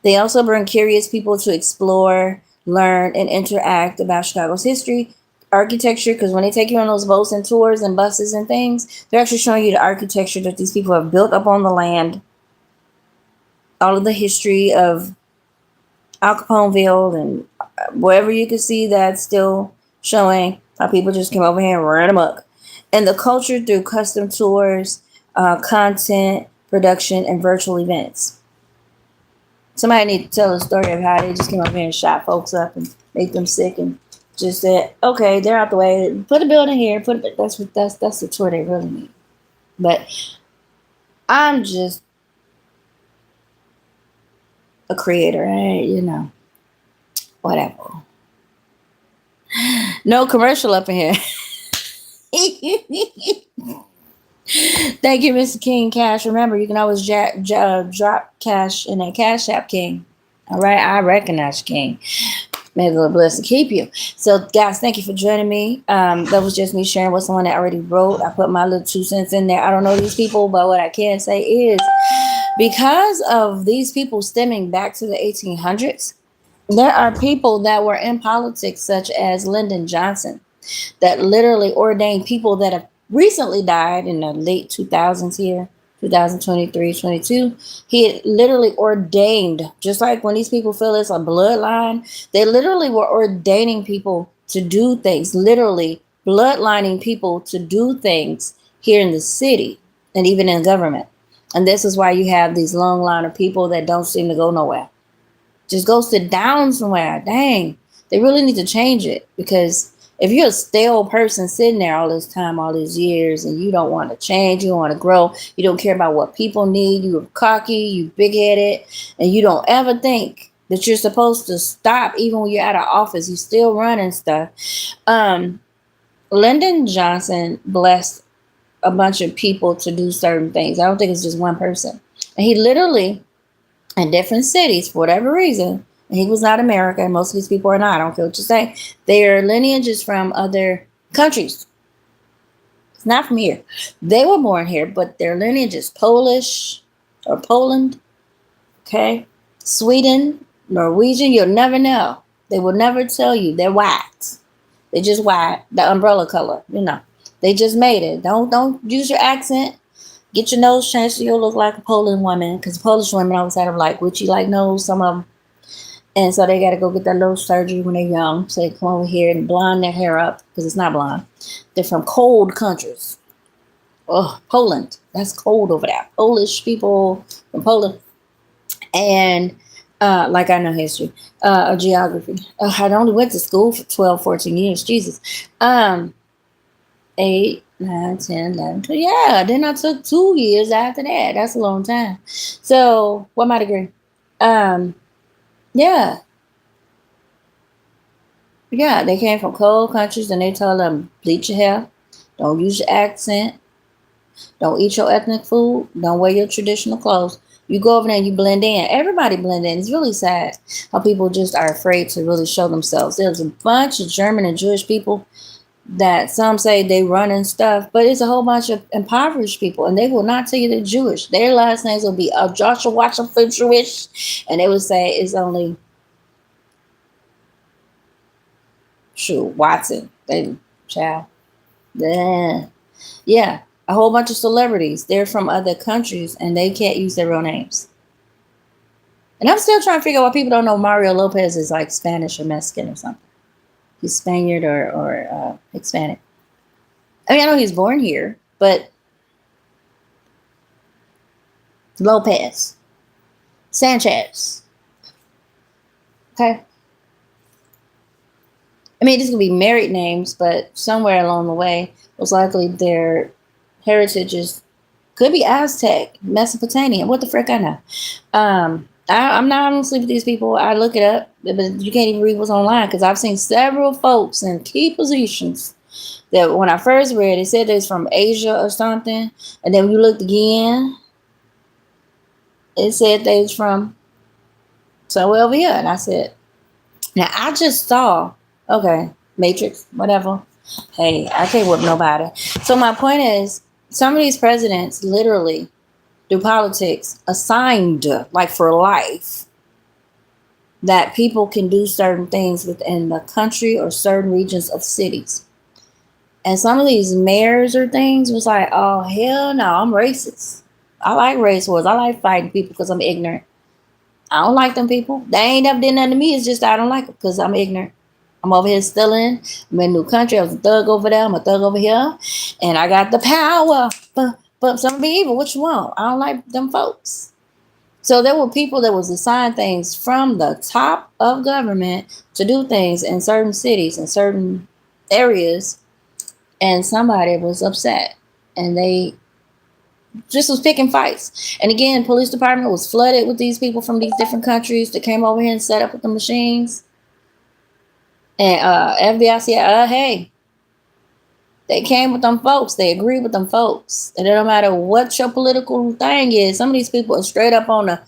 They also bring curious people to explore, learn, and interact about Chicago's history, architecture, because when they take you on those boats and tours and buses and things, they're actually showing you the architecture that these people have built up on the land, all of the history of Al Caponeville and wherever you can see that's still showing how people just came over here and ran amok. And the culture through custom tours, content, production, and virtual events. Somebody need to tell a story of how they just came over here and shot folks up and made them sick and just said, okay, they're out the way. Put a building here. That's the tour they really need. But I'm just a creator, whatever. No commercial up in here. Thank you, Mr. King Cash. Remember, you can always drop cash in that Cash App, King. All right, I recognize King. May the Lord bless and keep you. So, guys, thank you for joining me. That was just me sharing what someone that already wrote. I put my little 2 cents in there. I don't know these people, but what I can say is because of these people stemming back to the 1800s, there are people that were in politics, such as Lyndon Johnson, that literally ordained people that have recently died in the late 2000s here, 2023, 22. He had literally ordained, just like when these people feel it's a bloodline, they literally were ordaining people to do things, literally bloodlining people to do things here in the city and even in government. And this is why you have these long line of people that don't seem to go nowhere. Just go sit down somewhere. Dang, they really need to change it, because if you're a stale person sitting there all this time, all these years, and you don't want to change, you don't want to grow, you don't care about what people need, you're cocky, you big-headed, and you don't ever think that you're supposed to stop even when you're out of office, you still running stuff. Lyndon Johnson blessed a bunch of people to do certain things. I don't think it's just one person. And he literally, in different cities, for whatever reason, and he was not American. Most of these people are not. I don't care what you say. Their lineage is from other countries. It's not from here. They were born here, but their lineage is Polish or Poland. Okay? Sweden, Norwegian, you'll never know. They will never tell you. They're white. They're just white. The umbrella color, They just made it. Don't use your accent. Get your nose changed so you'll look like a Polish woman, because Polish women always have like witchy-like nose, some of them. And so they got to go get that little surgery when they're young. So they come over here and blonde their hair up, because it's not blonde. They're from cold countries. Oh, Poland. That's cold over there. Polish people from Poland. And like I know history, geography. I only went to school for 12, 14 years. Jesus. 8, 9, 10, 11, 12. Yeah, then I took 2 years after that. That's a long time. So, what my degree? Yeah. Yeah, they came from cold countries, and they told them, bleach your hair, don't use your accent, don't eat your ethnic food, don't wear your traditional clothes. You go over there and you blend in. Everybody blend in. It's really sad how people just are afraid to really show themselves. There's a bunch of German and Jewish people that some say they run and stuff, but it's a whole bunch of impoverished people, and they will not tell you they're Jewish. Their last names will be Joshua Washington Jewish, and they would say it's only Watson. They child. Yeah, a whole bunch of celebrities. They're from other countries, and they can't use their real names. And I'm still trying to figure out why people don't know Mario Lopez is like Spanish or Mexican or something. He's Spaniard or Hispanic. I mean, I know he's born here, but Lopez, Sanchez. Okay. I mean, these could be married names, but somewhere along the way, most likely their heritage could be Aztec, Mesopotamian. What the frick I know? I'm not going to sleep with these people. I look it up, but you can't even read what's online because I've seen several folks in key positions that when I first read, it said it's from Asia or something. And then when you looked again, it said they was from somewhere over here. And I said, now I just saw, okay, Matrix, whatever. Hey, I can't whip nobody. So my point is, some of these presidents literally do politics assigned, like for life, that people can do certain things within the country or certain regions of cities. And some of these mayors or things was like, oh, hell no, I'm racist. I like race wars. I like fighting people because I'm ignorant. I don't like them people. They ain't never did nothing to me. It's just I don't like them because I'm ignorant. I'm over here stealing. I'm in a new country. I was a thug over there. I'm a thug over here. And I got the power. But some be evil. What you want? I don't like them folks. So there were people that was assigned things from the top of government to do things in certain cities and certain areas. And somebody was upset. And they just was picking fights. And again, police department was flooded with these people from these different countries that came over here and set up with the machines. And FBI said, hey, they came with them folks. They agreed with them folks. And it don't matter what your political thing is. Some of these people are straight up on the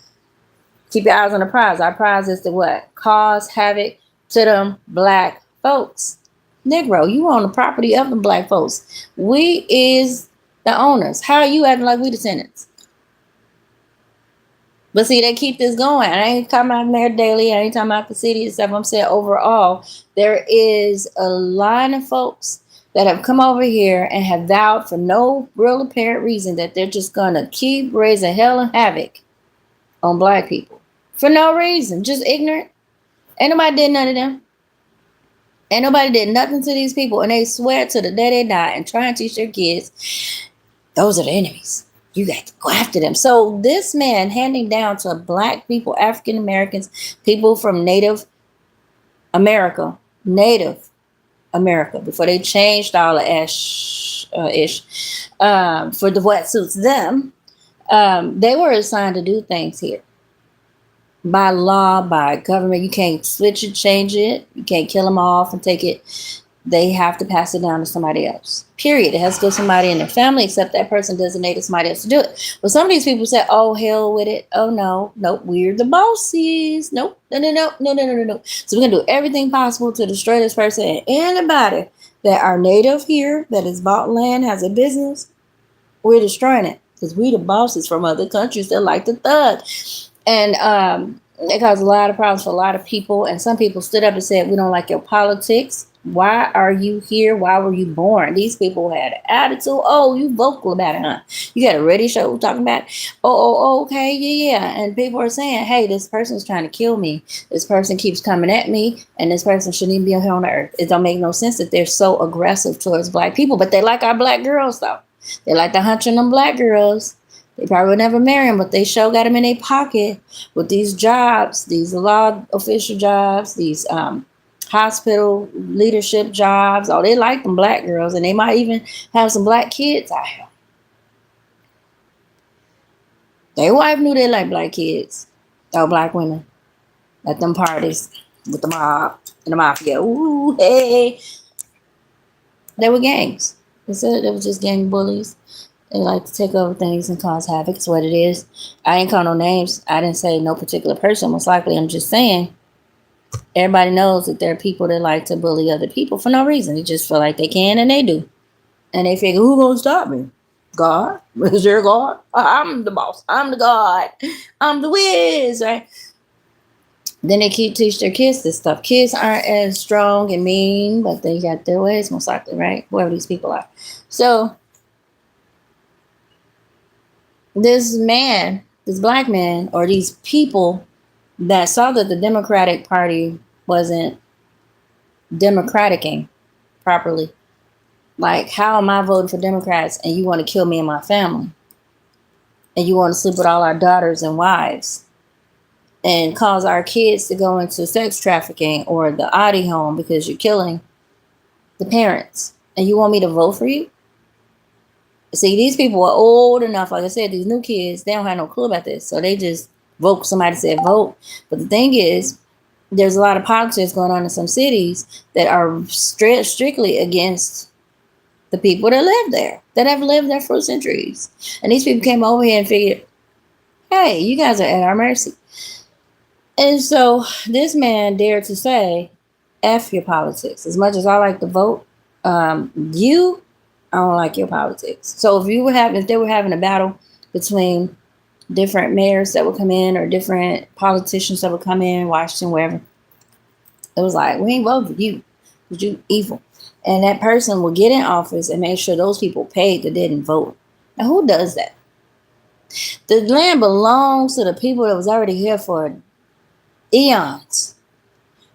keep your eyes on the prize. Our prize is to what? Cause havoc to them black folks. Negro, you own the property of them black folks. We is the owners. How are you acting like we the tenants? But see, they keep this going. I ain't talking about Mayor Daley. I ain't talking about the city itself. I'm saying overall, there is a line of folks that have come over here and have vowed for no real apparent reason that they're just going to keep raising hell and havoc on black people. For no reason. Just ignorant. Ain't nobody did none of them. Ain't nobody did nothing to these people. And they swear to the day they die and try and teach their kids, those are the enemies. You got to go after them. So this man handing down to black people, African Americans, people from Native America, before they changed all the ish for the what suits them, they were assigned to do things here. By law, by government, you can't switch it, change it. You can't kill them off and take it. They have to pass it down to somebody else. Period. It has to go to somebody in their family, except that person designated somebody else to do it. But some of these people say, oh, hell with it. Oh, no. Nope. We're the bosses. Nope. No. So we're going to do everything possible to destroy this person. And anybody that are native here, that has bought land, has a business, we're destroying it. Because we the bosses from other countries that like to thug. And it caused a lot of problems for a lot of people. And some people stood up and said, we don't like your politics. Why are you here? Why were you born? These people had an attitude. Oh, you vocal about it, huh? You got a radio show talking about it? Oh, okay, yeah. And people are saying, hey, this person's trying to kill me. This person keeps coming at me, and this person shouldn't even be here on the earth. It don't make no sense that they're so aggressive towards black people. But they like our black girls, though. They like to hunch on them black girls. They probably would never marry them, but they sure got them in their pocket with these jobs, these law official jobs, these hospital leadership jobs. Oh, they like them black girls, and they might even have some black kids out here. Their wife knew they like black kids, or black women, at them parties with the mob and the mafia. Ooh, hey. They were gangs. They said they were just gang bullies. They like to take over things and cause havoc. It's what it is. I ain't call no names. I didn't say no particular person. Most likely, I'm just saying Everybody knows that there are people that like to bully other people for no reason. They just feel like they can, and they do. And they figure, who gonna stop me? God? Is there a God? I'm the boss. I'm the God. I'm the whiz, right? Then they keep teach their kids this stuff. Kids aren't as strong and mean, but they got their ways, most likely, right? Whoever these people are. So this man, this black man, or these people that saw that the Democratic Party wasn't democraticing properly. Like, how am I voting for Democrats and you want to kill me and my family? And you want to sleep with all our daughters and wives and cause our kids to go into sex trafficking or the Audi home because you're killing the parents. And you want me to vote for you? See, these people are old enough. Like I said, these new kids, they don't have no clue about this. So they just vote. Somebody said vote. But the thing is, there's a lot of politics going on in some cities that are strictly against the people that live there, that have lived there for centuries. And these people came over here and figured, hey, you guys are at our mercy. And so this man dared to say, F your politics. As much as I like to vote, I don't like your politics. So if they were having a battle between different mayors that would come in or different politicians that would come in, Washington, wherever, it was like, we ain't voting for you because you evil. And that person will get in office and make sure those people paid that didn't vote. Now, who does that? The land belongs to the people that was already here for eons.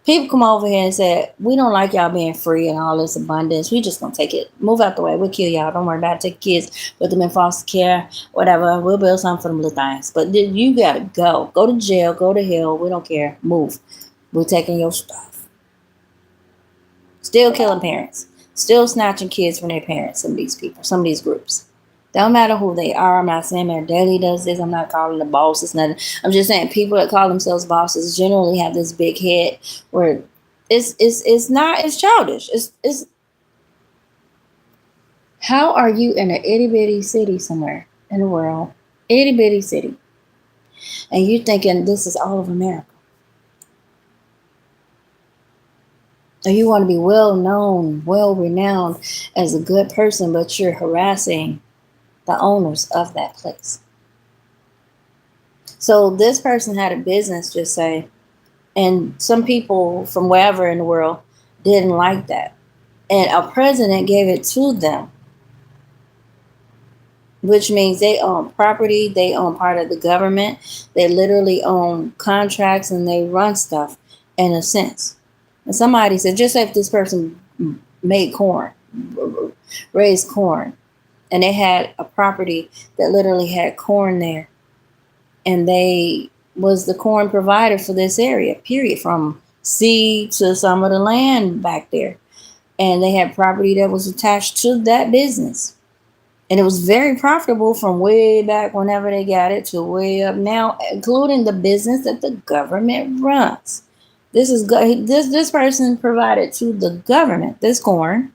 People come over here and say, we don't like y'all being free and all this abundance. We just gonna take it. Move out the way. We'll kill y'all. Don't worry about it. Take kids, put them in foster care, whatever. We'll build something for them little things. But then you gotta go. Go to jail. Go to hell. We don't care. Move. We're taking your stuff. Still killing parents. Still snatching kids from their parents. Some of these people. Some of these groups. Don't matter who they are. I'm not saying their daily does this. I'm not calling the bosses nothing. I'm just saying people that call themselves bosses generally have this big head where it's childish. It's how are you in an itty bitty city somewhere in the world, itty bitty city, and you thinking this is all of America? Or you want to be well known, well renowned as a good person, but you're harassing the owners of that place. So this person had a business, just say, and some people from wherever in the world didn't like that. And a president gave it to them, which means they own property, they own part of the government, they literally own contracts, and they run stuff in a sense. And somebody said, just if this person made corn, raised corn, and they had a property that literally had corn there, and they was the corn provider for this area, period, from seed to some of the land back there. And they had property that was attached to that business. And it was very profitable from way back whenever they got it to way up now, including the business that the government runs. This person provided to the government this corn.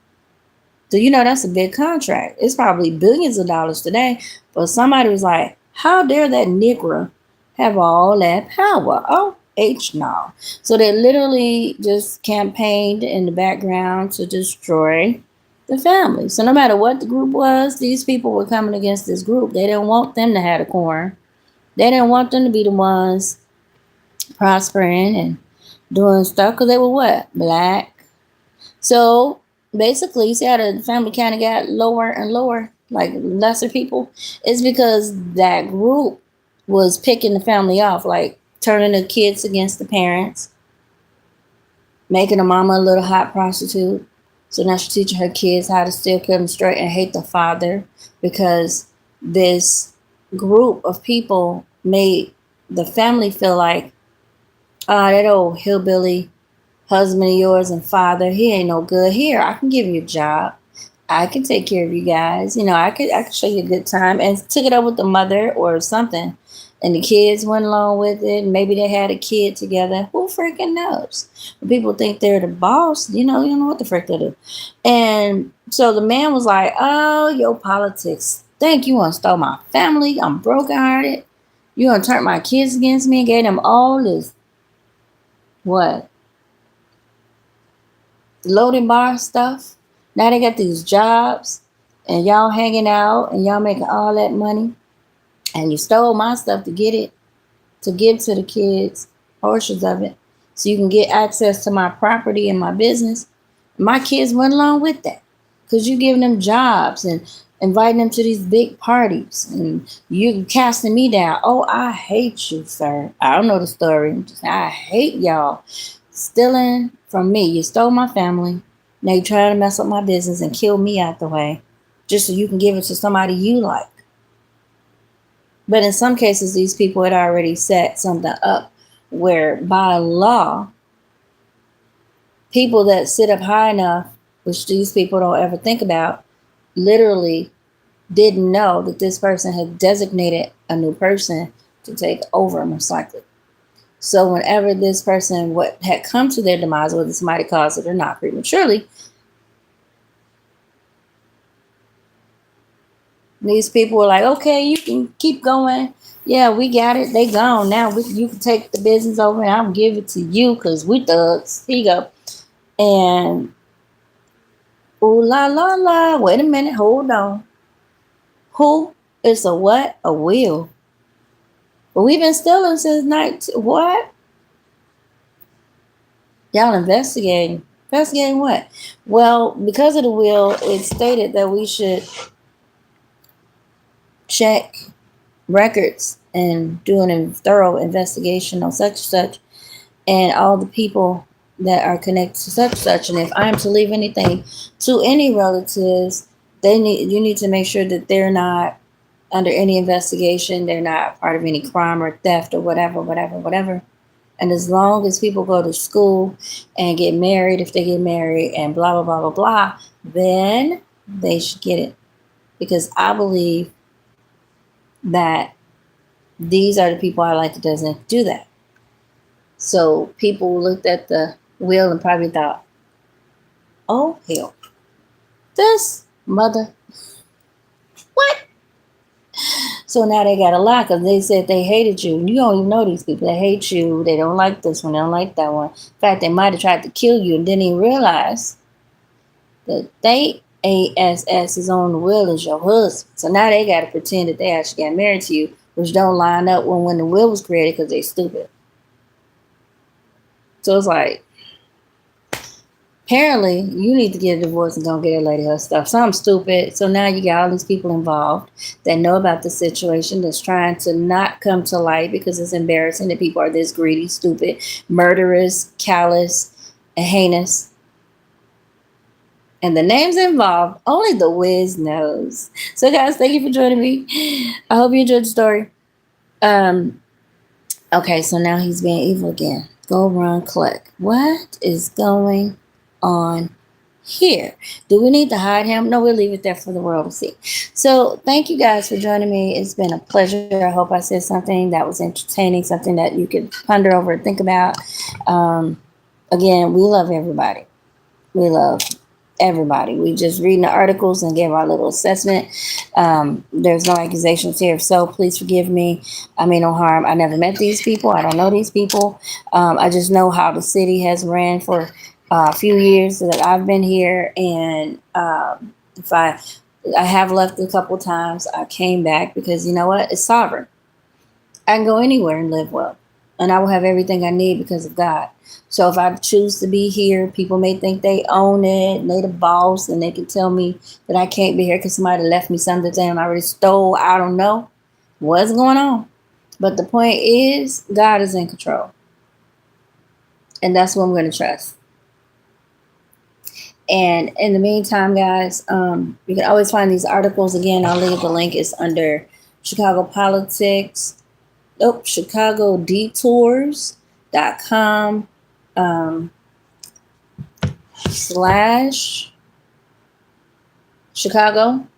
So that's a big contract. It's probably billions of dollars today. But somebody was like, how dare that Negro have all that power? Oh, no. So they literally just campaigned in the background to destroy the family. So no matter what the group was, these people were coming against this group. They didn't want them to have the corn. They didn't want them to be the ones prospering and doing stuff because they were what? Black. So basically, you see how the family kind of got lower and lower, like lesser people? It's because that group was picking the family off, like turning the kids against the parents, making the mama a little hot prostitute. So now she's teaching her kids how to still kill them straight and hate the father, because this group of people made the family feel like, that old hillbilly husband of yours and father, he ain't no good. Here, I can give you a job. I can take care of you guys. I could show you a good time. And took it up with the mother or something. And the kids went along with it. Maybe they had a kid together. Who freaking knows? But people think they're the boss. You don't know what the frick they do. And so the man was like, oh, your politics. Think you want to steal my family? I'm brokenhearted. You want to turn my kids against me and gave them all this. What? loading bar stuff. Now they got these jobs and y'all hanging out and y'all making all that money. And you stole my stuff to get it, to give to the kids, portions of it, so you can get access to my property and my business. My kids went along with that because you giving them jobs and inviting them to these big parties and you casting me down. Oh, I hate you, sir. I don't know the story. I hate y'all stealing from me. You stole my family. Now you're trying to mess up my business and kill me out the way just so you can give it to somebody you like. But in some cases, these people had already set something up where by law, people that sit up high enough, which these people don't ever think about, literally didn't know that this person had designated a new person to take over most likely. So whenever this person what had come to their demise, whether somebody caused it or not prematurely, these people were like, okay, you can keep going. Yeah, we got it. They gone. Now you can take the business over and I'll give it to you because we thugs. Here you go. And, ooh la la la. Wait a minute. Hold on. Who is a what? A will. But we've been stealing since what? Y'all investigating. Investigating what? Well, because of the will, it stated that we should check records and do a thorough investigation on such and such and all the people that are connected to such and such. And if I'm to leave anything to any relatives, you need to make sure that they're not under any investigation, they're not part of any crime or theft or whatever. And as long as people go to school and get married, if they get married and blah blah blah blah blah, then they should get it. Because I believe that these are the people I like that doesn't do that. So people looked at the will and probably thought, oh hell, this mother, what? So now they got a lot because they said they hated you. You don't even know these people. They hate you. They don't like this one. They don't like that one. In fact, they might have tried to kill you and didn't even realize that they ASS is on the will as your husband. So now they got to pretend that they actually got married to you, which don't line up when the will was created because they stupid. So it's like, apparently you need to get a divorce and don't get a lady her stuff. So I'm stupid. So now you got all these people involved that know about the situation that's trying to not come to light because it's embarrassing that people are this greedy, stupid, murderous, callous, and heinous. And the names involved, only the whiz knows. So guys, thank you for joining me. I hope you enjoyed the story. Okay, so now he's being evil again. Go run, click. What is going on here? Do we need to hide him? No, we'll leave it there for the world to see. So thank you guys for joining me. It's been a pleasure. I hope I said something that was entertaining, something that you could ponder over and think about. Again, we love everybody. We love everybody. We just reading the articles and give our little assessment. There's no accusations here, so please forgive me. I mean no harm. I never met these people. I don't know these people. I just know how the city has ran for a few years that I've been here, and if I have left a couple times, I came back because you know what? It's sovereign. I can go anywhere and live well, and I will have everything I need because of God. So if I choose to be here, people may think they own it, and they the boss, and they can tell me that I can't be here because somebody left me something that they already stole. I don't know what's going on. But the point is, God is in control. And that's what I'm going to trust. And in the meantime, guys, you can always find these articles. Again, I'll leave the link. It's under Chicago Politics. Chicago Detours.com. / Chicago -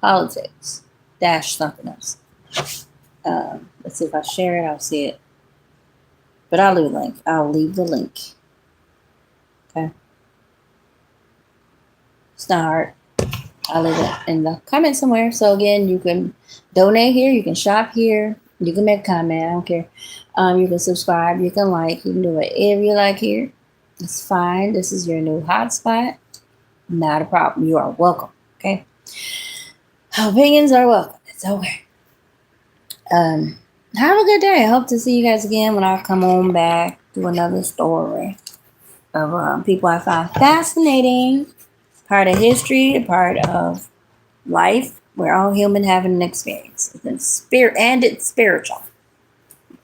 politics - something else. Let's see if I share it. I'll see it. But I'll leave the link. Okay. It's not hard. I'll leave it in the comments somewhere. So again, you can donate here. You can shop here. You can make a comment. I don't care. You can subscribe. You can like. You can do whatever you like here. It's fine. This is your new hotspot. Not a problem. You are welcome. Okay. Opinions are welcome. It's okay. Have a good day. I hope to see you guys again when I come on back to another story of people I found fascinating. Part of history, a part of life. We're all human having an experience. It's spirit and it's spiritual.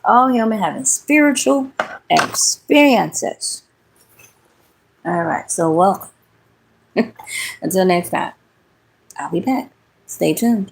All human having spiritual experiences. All right, so welcome. Until next time, I'll be back. Stay tuned.